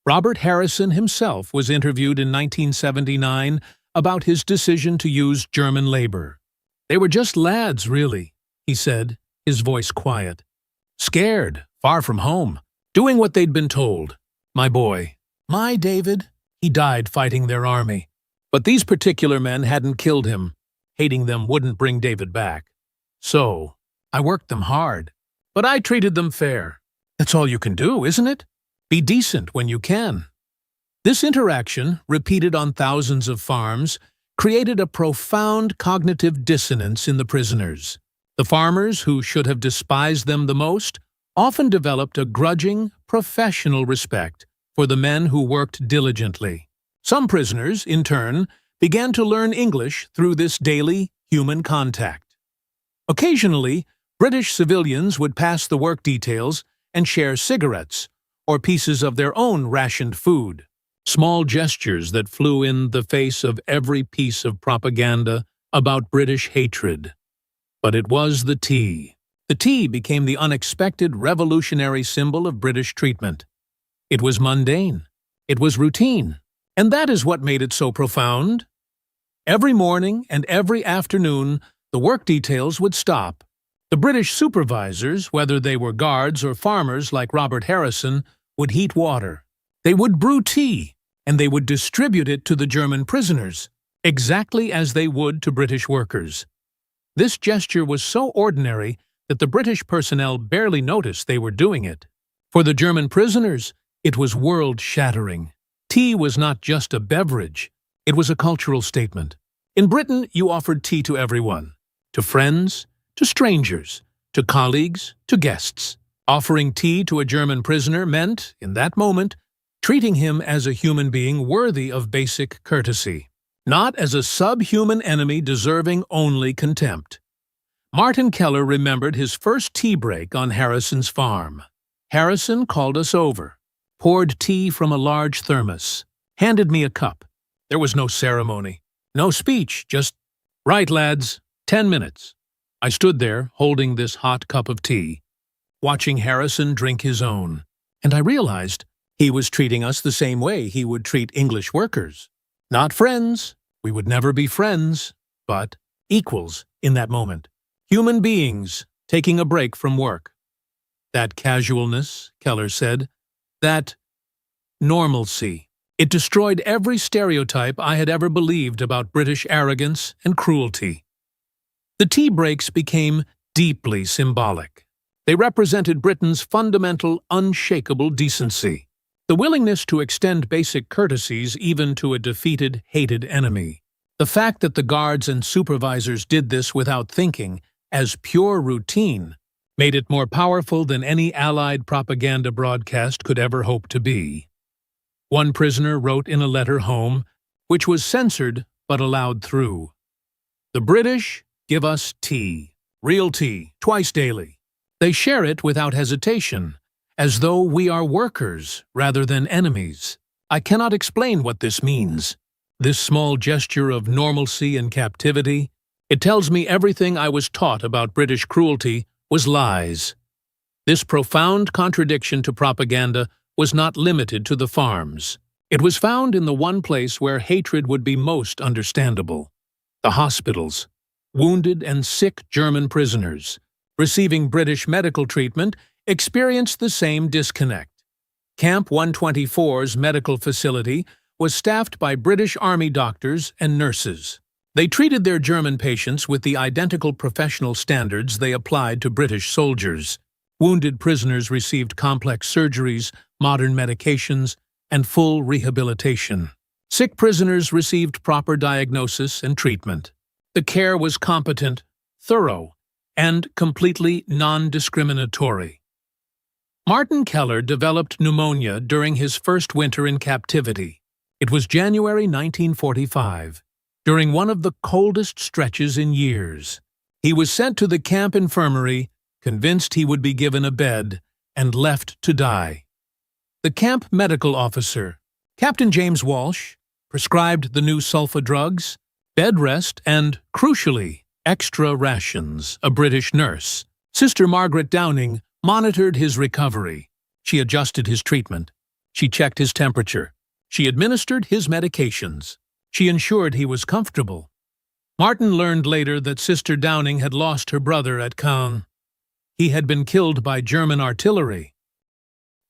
A: Robert Harrison himself was interviewed in 1979 about his decision to use German labor. They were just lads, really, he said, his voice quiet. Scared, far from home, doing what they'd been told. My boy, my David, he died fighting their army. But these particular men hadn't killed him. Hating them wouldn't bring David back. So, I worked them hard, but I treated them fair. That's all you can do, isn't it? Be decent when you can. This interaction, repeated on thousands of farms, created a profound cognitive dissonance in the prisoners. The farmers, who should have despised them the most, often developed a grudging, professional respect for the men who worked diligently. Some prisoners, in turn, began to learn English through this daily human contact. Occasionally, British civilians would pass the work details and share cigarettes or pieces of their own rationed food, small gestures that flew in the face of every piece of propaganda about British hatred. But it was the tea. The tea became the unexpected revolutionary symbol of British treatment. It was mundane. It was routine. And that is what made it so profound. Every morning and every afternoon, the work details would stop. The British supervisors, whether they were guards or farmers like Robert Harrison, would heat water. They would brew tea, and they would distribute it to the German prisoners, exactly as they would to British workers. This gesture was so ordinary that the British personnel barely noticed they were doing it. For the German prisoners, it was world-shattering. Tea was not just a beverage, it was a cultural statement. In Britain, you offered tea to everyone, to friends, to strangers, to colleagues, to guests. Offering tea to a German prisoner meant, in that moment, treating him as a human being worthy of basic courtesy, not as a subhuman enemy deserving only contempt. Martin Keller remembered his first tea break on Harrison's farm. Harrison called us over, poured tea from a large thermos, handed me a cup. There was no ceremony, no speech, just, "Right, lads, 10 minutes." I stood there, holding this hot cup of tea, watching Harrison drink his own, and I realized he was treating us the same way he would treat English workers. Not friends, we would never be friends, but equals in that moment. Human beings taking a break from work. That casualness, Keller said, that normalcy. It destroyed every stereotype I had ever believed about British arrogance and cruelty. The tea breaks became deeply symbolic. They represented Britain's fundamental, unshakable decency. The willingness to extend basic courtesies even to a defeated, hated enemy. The fact that the guards and supervisors did this without thinking, as pure routine, made it more powerful than any Allied propaganda broadcast could ever hope to be. One prisoner wrote in a letter home, which was censored but allowed through. "The British give us tea, real tea, twice daily. They share it without hesitation, as though we are workers rather than enemies. I cannot explain what this means. This small gesture of normalcy in captivity, it tells me everything I was taught about British cruelty was lies. This profound contradiction to propaganda was not limited to the farms. It was found in the one place where hatred would be most understandable: the hospitals. Wounded and sick German prisoners, receiving British medical treatment, experienced the same disconnect. Camp 124's medical facility was staffed by British Army doctors and nurses. They treated their German patients with the identical professional standards they applied to British soldiers. Wounded prisoners received complex surgeries, modern medications, and full rehabilitation. Sick prisoners received proper diagnosis and treatment. The care was competent, thorough, and completely non-discriminatory. Martin Keller developed pneumonia during his first winter in captivity. It was January 1945. During one of the coldest stretches in years. He was sent to the camp infirmary, convinced he would be given a bed, and left to die. The camp medical officer, Captain James Walsh, prescribed the new sulfa drugs, bed rest, and, crucially, extra rations. A British nurse, Sister Margaret Downing, monitored his recovery. She adjusted his treatment. She checked his temperature. She administered his medications. She ensured he was comfortable. Martin learned later that Sister Downing had lost her brother at Caen. He had been killed by German artillery.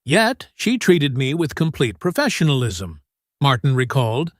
A: Yet she treated me with complete professionalism, Martin recalled.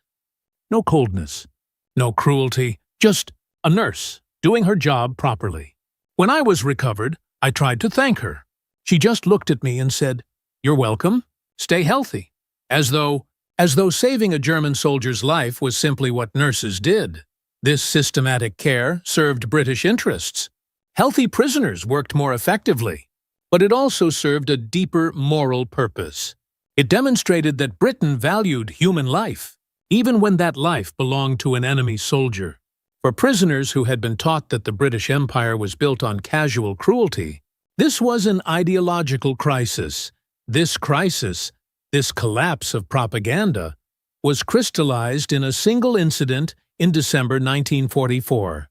A: No coldness, no cruelty, just a nurse doing her job properly. When I was recovered, I tried to thank her. She just looked at me and said, "You're welcome. Stay healthy." As though saving a German soldier's life was simply what nurses did. This systematic care served British interests. Healthy prisoners worked more effectively, but it also served a deeper moral purpose. It demonstrated that Britain valued human life, even when that life belonged to an enemy soldier. For prisoners who had been taught that the British Empire was built on casual cruelty, this was an ideological crisis. This crisis, this collapse of propaganda, was crystallized in a single incident in December 1944.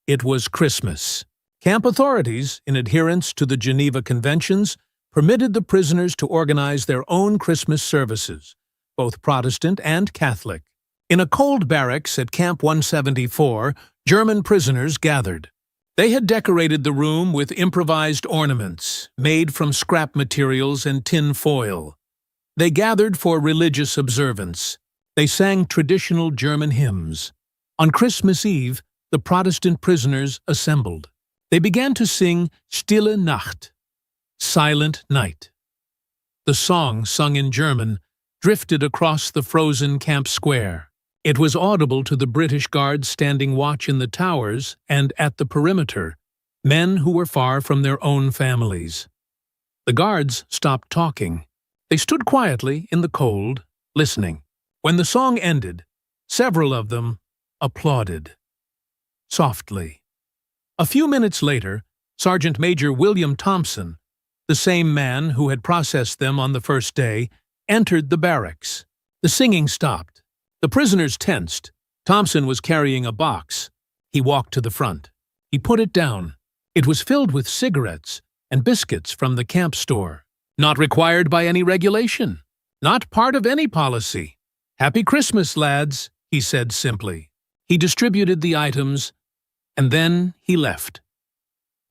A: It was Christmas. Camp authorities, in adherence to the Geneva Conventions, permitted the prisoners to organize their own Christmas services, both Protestant and Catholic. In a cold barracks at Camp 174, German prisoners gathered. They had decorated the room with improvised ornaments, made from scrap materials and tin foil. They gathered for religious observance. They sang traditional German hymns. On Christmas Eve, the Protestant prisoners assembled. They began to sing Stille Nacht, Silent Night. The song, sung in German, drifted across the frozen camp square. It was audible to the British guards standing watch in the towers and at the perimeter, men who were far from their own families. The guards stopped talking. They stood quietly in the cold, listening. When the song ended, several of them applauded. Softly. A few minutes later, Sergeant Major William Thompson, the same man who had processed them on the first day, entered the barracks. The singing stopped. The prisoners tensed. Thompson was carrying a box. He walked to the front. He put it down. It was filled with cigarettes and biscuits from the camp store. Not required by any regulation. Not part of any policy. "Happy Christmas, lads," he said simply. He distributed the items, and then he left.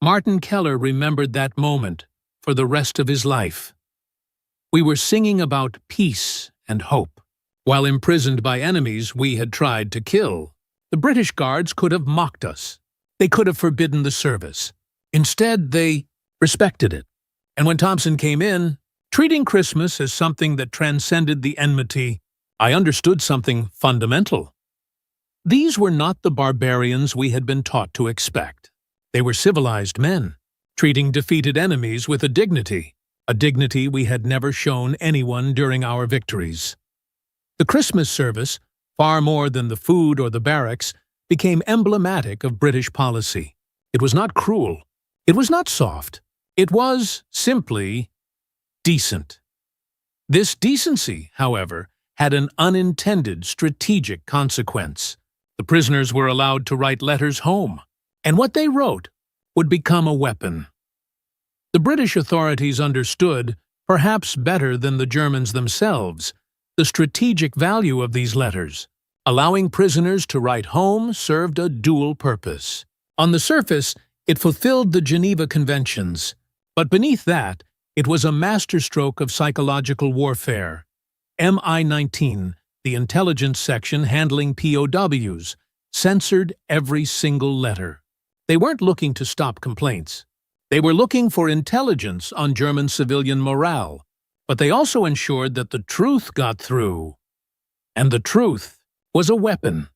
A: Martin Keller remembered that moment for the rest of his life. We were singing about peace and hope, while imprisoned by enemies we had tried to kill. The British guards could have mocked us. They could have forbidden the service. Instead, they respected it. And when Thompson came in, treating Christmas as something that transcended the enmity, I understood something fundamental. These were not the barbarians we had been taught to expect. They were civilized men, treating defeated enemies with a dignity we had never shown anyone during our victories. The Christmas service, far more than the food or the barracks, became emblematic of British policy. It was not cruel. It was not soft. It was simply decent. This decency, however, had an unintended strategic consequence. The prisoners were allowed to write letters home, and what they wrote would become a weapon. The British authorities understood, perhaps better than the Germans themselves, the strategic value of these letters. Allowing prisoners to write home served a dual purpose. On the surface, it fulfilled the Geneva Conventions, but beneath that, it was a masterstroke of psychological warfare. MI-19, the intelligence section handling POWs, censored every single letter. They weren't looking to stop complaints. They were looking for intelligence on German civilian morale, but they also ensured that the truth got through. And the truth was a weapon.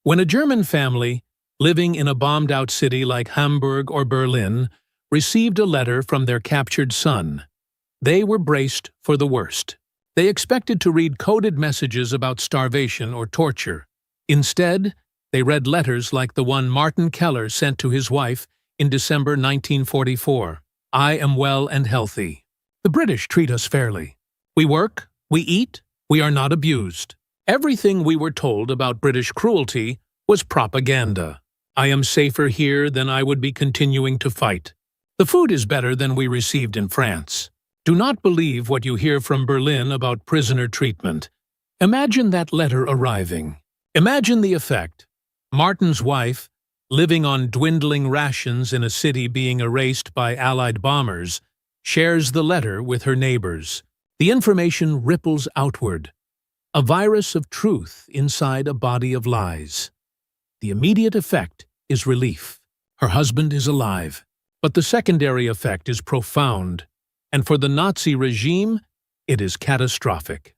A: When a German family, living in a bombed-out city like Hamburg or Berlin, received a letter from their captured son, they were braced for the worst. They expected to read coded messages about starvation or torture. Instead, they read letters like the one Martin Keller sent to his wife in December 1944. "I am well and healthy. The British treat us fairly. We work, we eat, we are not abused." Everything we were told about British cruelty was propaganda. "I am safer here than I would be continuing to fight. The food is better than we received in France. Do not believe what you hear from Berlin about prisoner treatment." Imagine that letter arriving. Imagine the effect. Martin's wife, living on dwindling rations in a city being erased by Allied bombers, shares the letter with her neighbors. The information ripples outward. A virus of truth inside a body of lies. The immediate effect is relief. Her husband is alive. But the secondary effect is profound, and for the Nazi regime, it is catastrophic.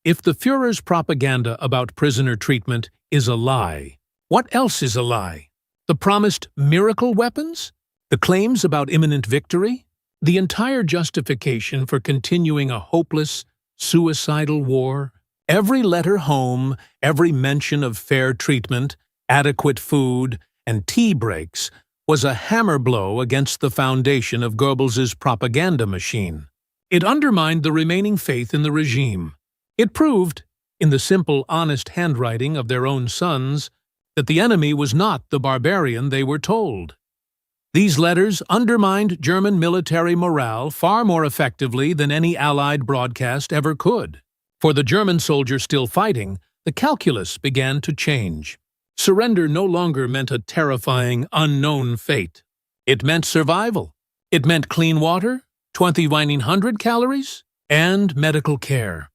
A: If the Führer's propaganda about prisoner treatment is a lie, what else is a lie? The promised miracle weapons? The claims about imminent victory? The entire justification for continuing a hopeless, suicidal war? Every letter home, every mention of fair treatment, adequate food, and tea breaks was a hammer blow against the foundation of Goebbels's propaganda machine. It undermined the remaining faith in the regime. It proved, in the simple, honest handwriting of their own sons, that the enemy was not the barbarian they were told. These letters undermined German military morale far more effectively than any Allied broadcast ever could. For the German soldier still fighting, the calculus began to change. Surrender no longer meant a terrifying, unknown fate. It meant survival. It meant clean water, 2,100 calories, and medical care.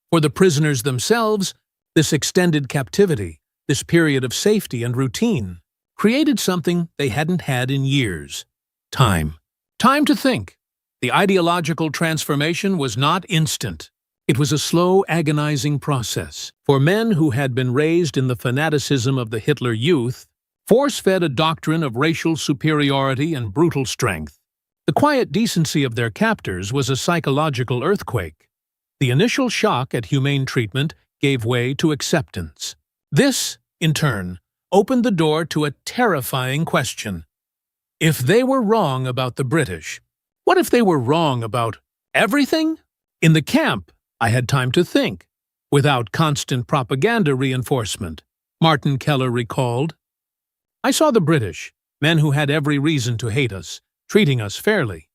A: For the prisoners themselves, this extended captivity, this period of safety and routine, created something they hadn't had in years. Time. Time to think. The ideological transformation was not instant. It was a slow, agonizing process. For men who had been raised in the fanaticism of the Hitler Youth, force-fed a doctrine of racial superiority and brutal strength. The quiet decency of their captors was a psychological earthquake. The initial shock at humane treatment gave way to acceptance. This, in turn, opened the door to a terrifying question. If they were wrong about the British, what if they were wrong about everything? In the camp, I had time to think, without constant propaganda reinforcement, Martin Keller recalled. I saw the British, men who had every reason to hate us, treating us fairly.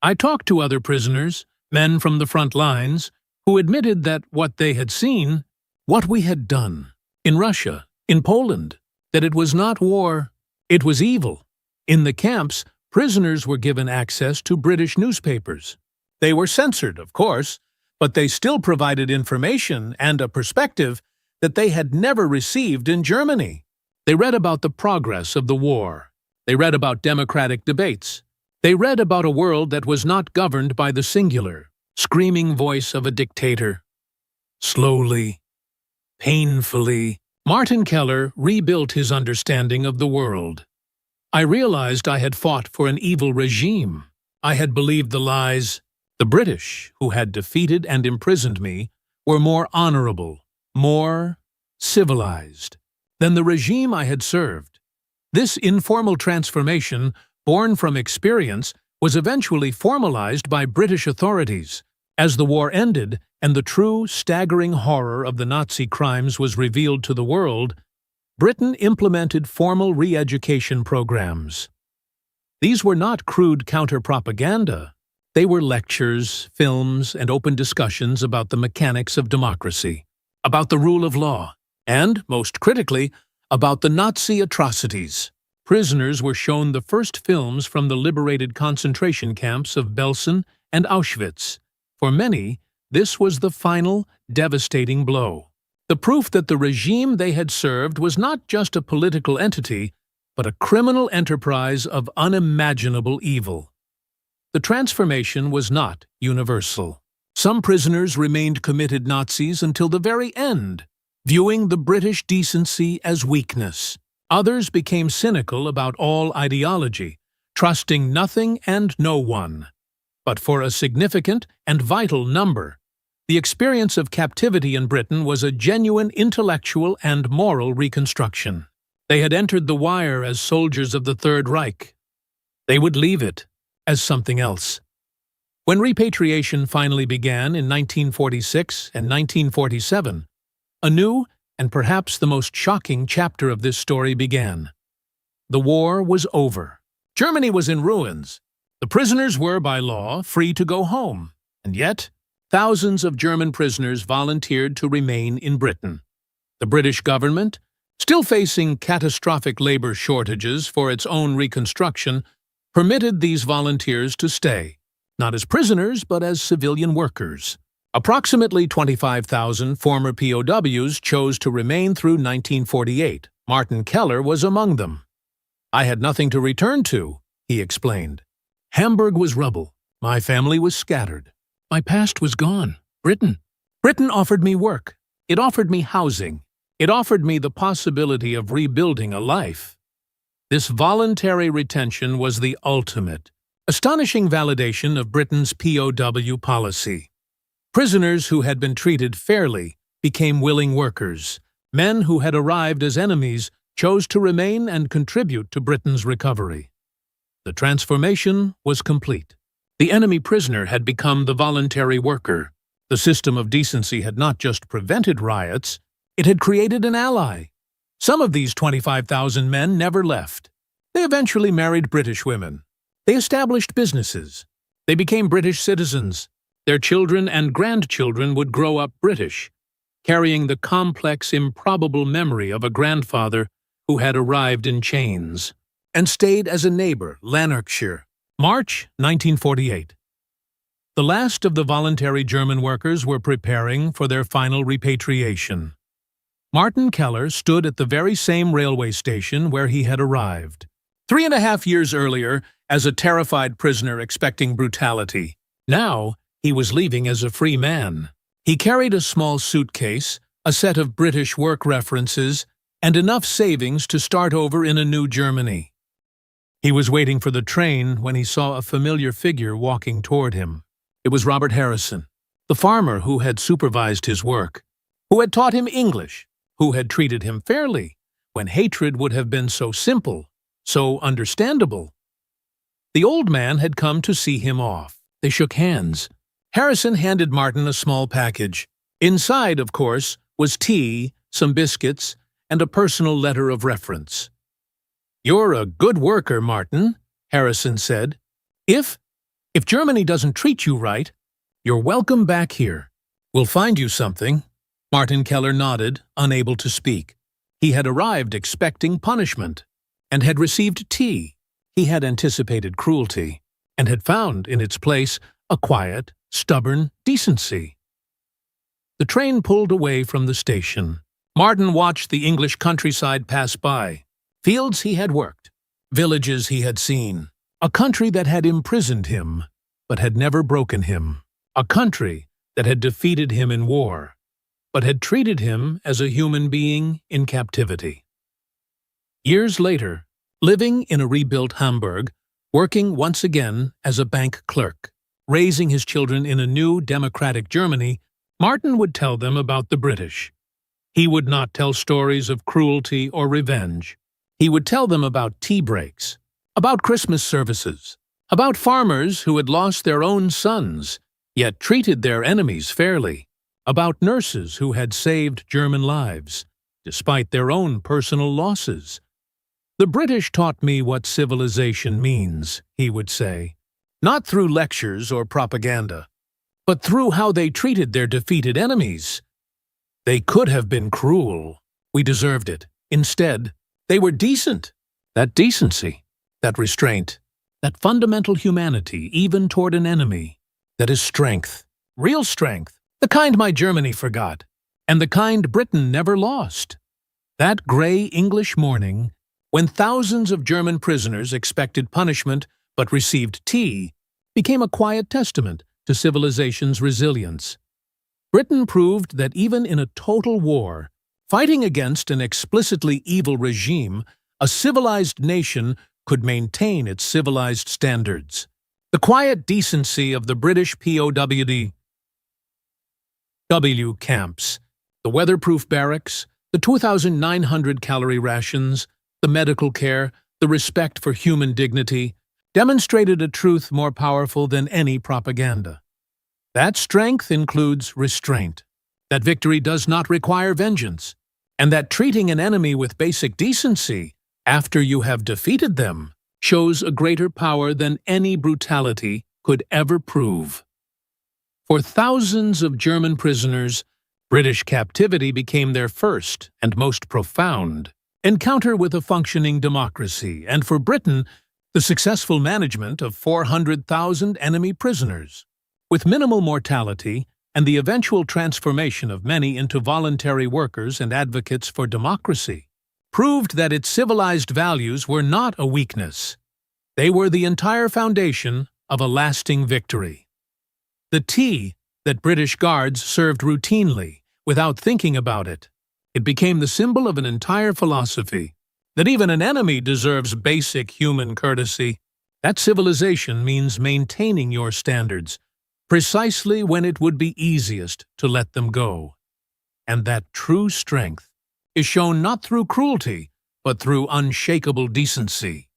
A: I talked to other prisoners, men from the front lines, who admitted that what they had seen, what we had done, in Russia, in Poland, that it was not war, it was evil. In the camps, prisoners were given access to British newspapers. They were censored, of course, but they still provided information and a perspective that they had never received in Germany. They read about the progress of the war. They read about democratic debates. They read about a world that was not governed by the singular, screaming voice of a dictator. Slowly, painfully, Martin Keller rebuilt his understanding of the world. I realized I had fought for an evil regime. I had believed the lies. The British, who had defeated and imprisoned me, were more honorable, more civilized than the regime I had served. This informal transformation, born from experience, was eventually formalized by British authorities. As the war ended and the true, staggering horror of the Nazi crimes was revealed to the world, Britain implemented formal re-education programs. These were not crude counter-propaganda. They were lectures, films, and open discussions about the mechanics of democracy, about the rule of law, and, most critically, about the Nazi atrocities. Prisoners were shown the first films from the liberated concentration camps of Belsen and Auschwitz. For many, this was the final, devastating blow. The proof that the regime they had served was not just a political entity, but a criminal enterprise of unimaginable evil. The transformation was not universal. Some prisoners remained committed Nazis until the very end, viewing the British decency as weakness. Others became cynical about all ideology, trusting nothing and no one. But for a significant and vital number, the experience of captivity in Britain was a genuine intellectual and moral reconstruction. They had entered the wire as soldiers of the Third Reich. They would leave it as something else. When repatriation finally began in 1946 and 1947, a new and perhaps the most shocking chapter of this story began. The war was over. Germany was in ruins. The prisoners were, by law, free to go home. And yet, thousands of German prisoners volunteered to remain in Britain. The British government, still facing catastrophic labor shortages for its own reconstruction, permitted these volunteers to stay, not as prisoners but as civilian workers. Approximately 25,000 former POWs chose to remain through 1948. Martin Keller was among them. I had nothing to return to, he explained. Hamburg was rubble. My family was scattered. My past was gone. Britain offered me work. It offered me housing. It offered me the possibility of rebuilding a life. This voluntary retention was the ultimate, astonishing validation of Britain's POW policy. Prisoners who had been treated fairly became willing workers. Men who had arrived as enemies chose to remain and contribute to Britain's recovery. The transformation was complete. The enemy prisoner had become the voluntary worker. The system of decency had not just prevented riots, it had created an ally. Some of these 25,000 men never left. They eventually married British women. They established businesses. They became British citizens. Their children and grandchildren would grow up British, carrying the complex, improbable memory of a grandfather who had arrived in chains and stayed as a neighbor, Lanarkshire. March 1948. The last of the voluntary German workers were preparing for their final repatriation. Martin Keller stood at the very same railway station where he had arrived. 3.5 years earlier, as a terrified prisoner expecting brutality. Now, he was leaving as a free man. He carried a small suitcase, a set of British work references, and enough savings to start over in a new Germany. He was waiting for the train when he saw a familiar figure walking toward him. It was Robert Harrison, the farmer who had supervised his work, who had taught him English, who had treated him fairly, when hatred would have been so simple, so understandable. The old man had come to see him off. They shook hands. Harrison handed Martin a small package. Inside, of course, was tea, some biscuits, and a personal letter of reference. "You're a good worker, Martin," Harrison said. If Germany doesn't treat you right, you're welcome back here. We'll find you something." Martin Keller nodded, unable to speak. He had arrived expecting punishment, and had received tea. He had anticipated cruelty, and had found in its place a quiet, stubborn decency. The train pulled away from the station. Martin watched the English countryside pass by. Fields he had worked, villages he had seen, a country that had imprisoned him, but had never broken him, a country that had defeated him in war, but had treated him as a human being in captivity. Years later, living in a rebuilt Hamburg, working once again as a bank clerk, raising his children in a new democratic Germany, Martin would tell them about the British. He would not tell stories of cruelty or revenge. He would tell them about tea breaks, about Christmas services, about farmers who had lost their own sons, yet treated their enemies fairly, about nurses who had saved German lives, despite their own personal losses. "The British taught me what civilization means," he would say, "not through lectures or propaganda, but through how they treated their defeated enemies. They could have been cruel. We deserved it. Instead, they were decent. That decency, that restraint, that fundamental humanity, even toward an enemy, that is strength, real strength, the kind my Germany forgot, and the kind Britain never lost." That gray English morning, when thousands of German prisoners expected punishment but received tea, became a quiet testament to civilization's resilience. Britain proved that even in a total war, fighting against an explicitly evil regime, a civilized nation could maintain its civilized standards. The quiet decency of the British POW camps, the weatherproof barracks, the 2,900-calorie rations, the medical care, the respect for human dignity, demonstrated a truth more powerful than any propaganda. That strength includes restraint, that victory does not require vengeance, and that treating an enemy with basic decency after you have defeated them shows a greater power than any brutality could ever prove. For thousands of German prisoners, British captivity became their first and most profound encounter with a functioning democracy, and for Britain, the successful management of 400,000 enemy prisoners. With minimal mortality and the eventual transformation of many into voluntary workers and advocates for democracy, proved that its civilized values were not a weakness. They were the entire foundation of a lasting victory. The tea that British guards served routinely, without thinking about it, it became the symbol of an entire philosophy, that even an enemy deserves basic human courtesy. That civilization means maintaining your standards, precisely when it would be easiest to let them go. And that true strength is shown not through cruelty, but through unshakable decency.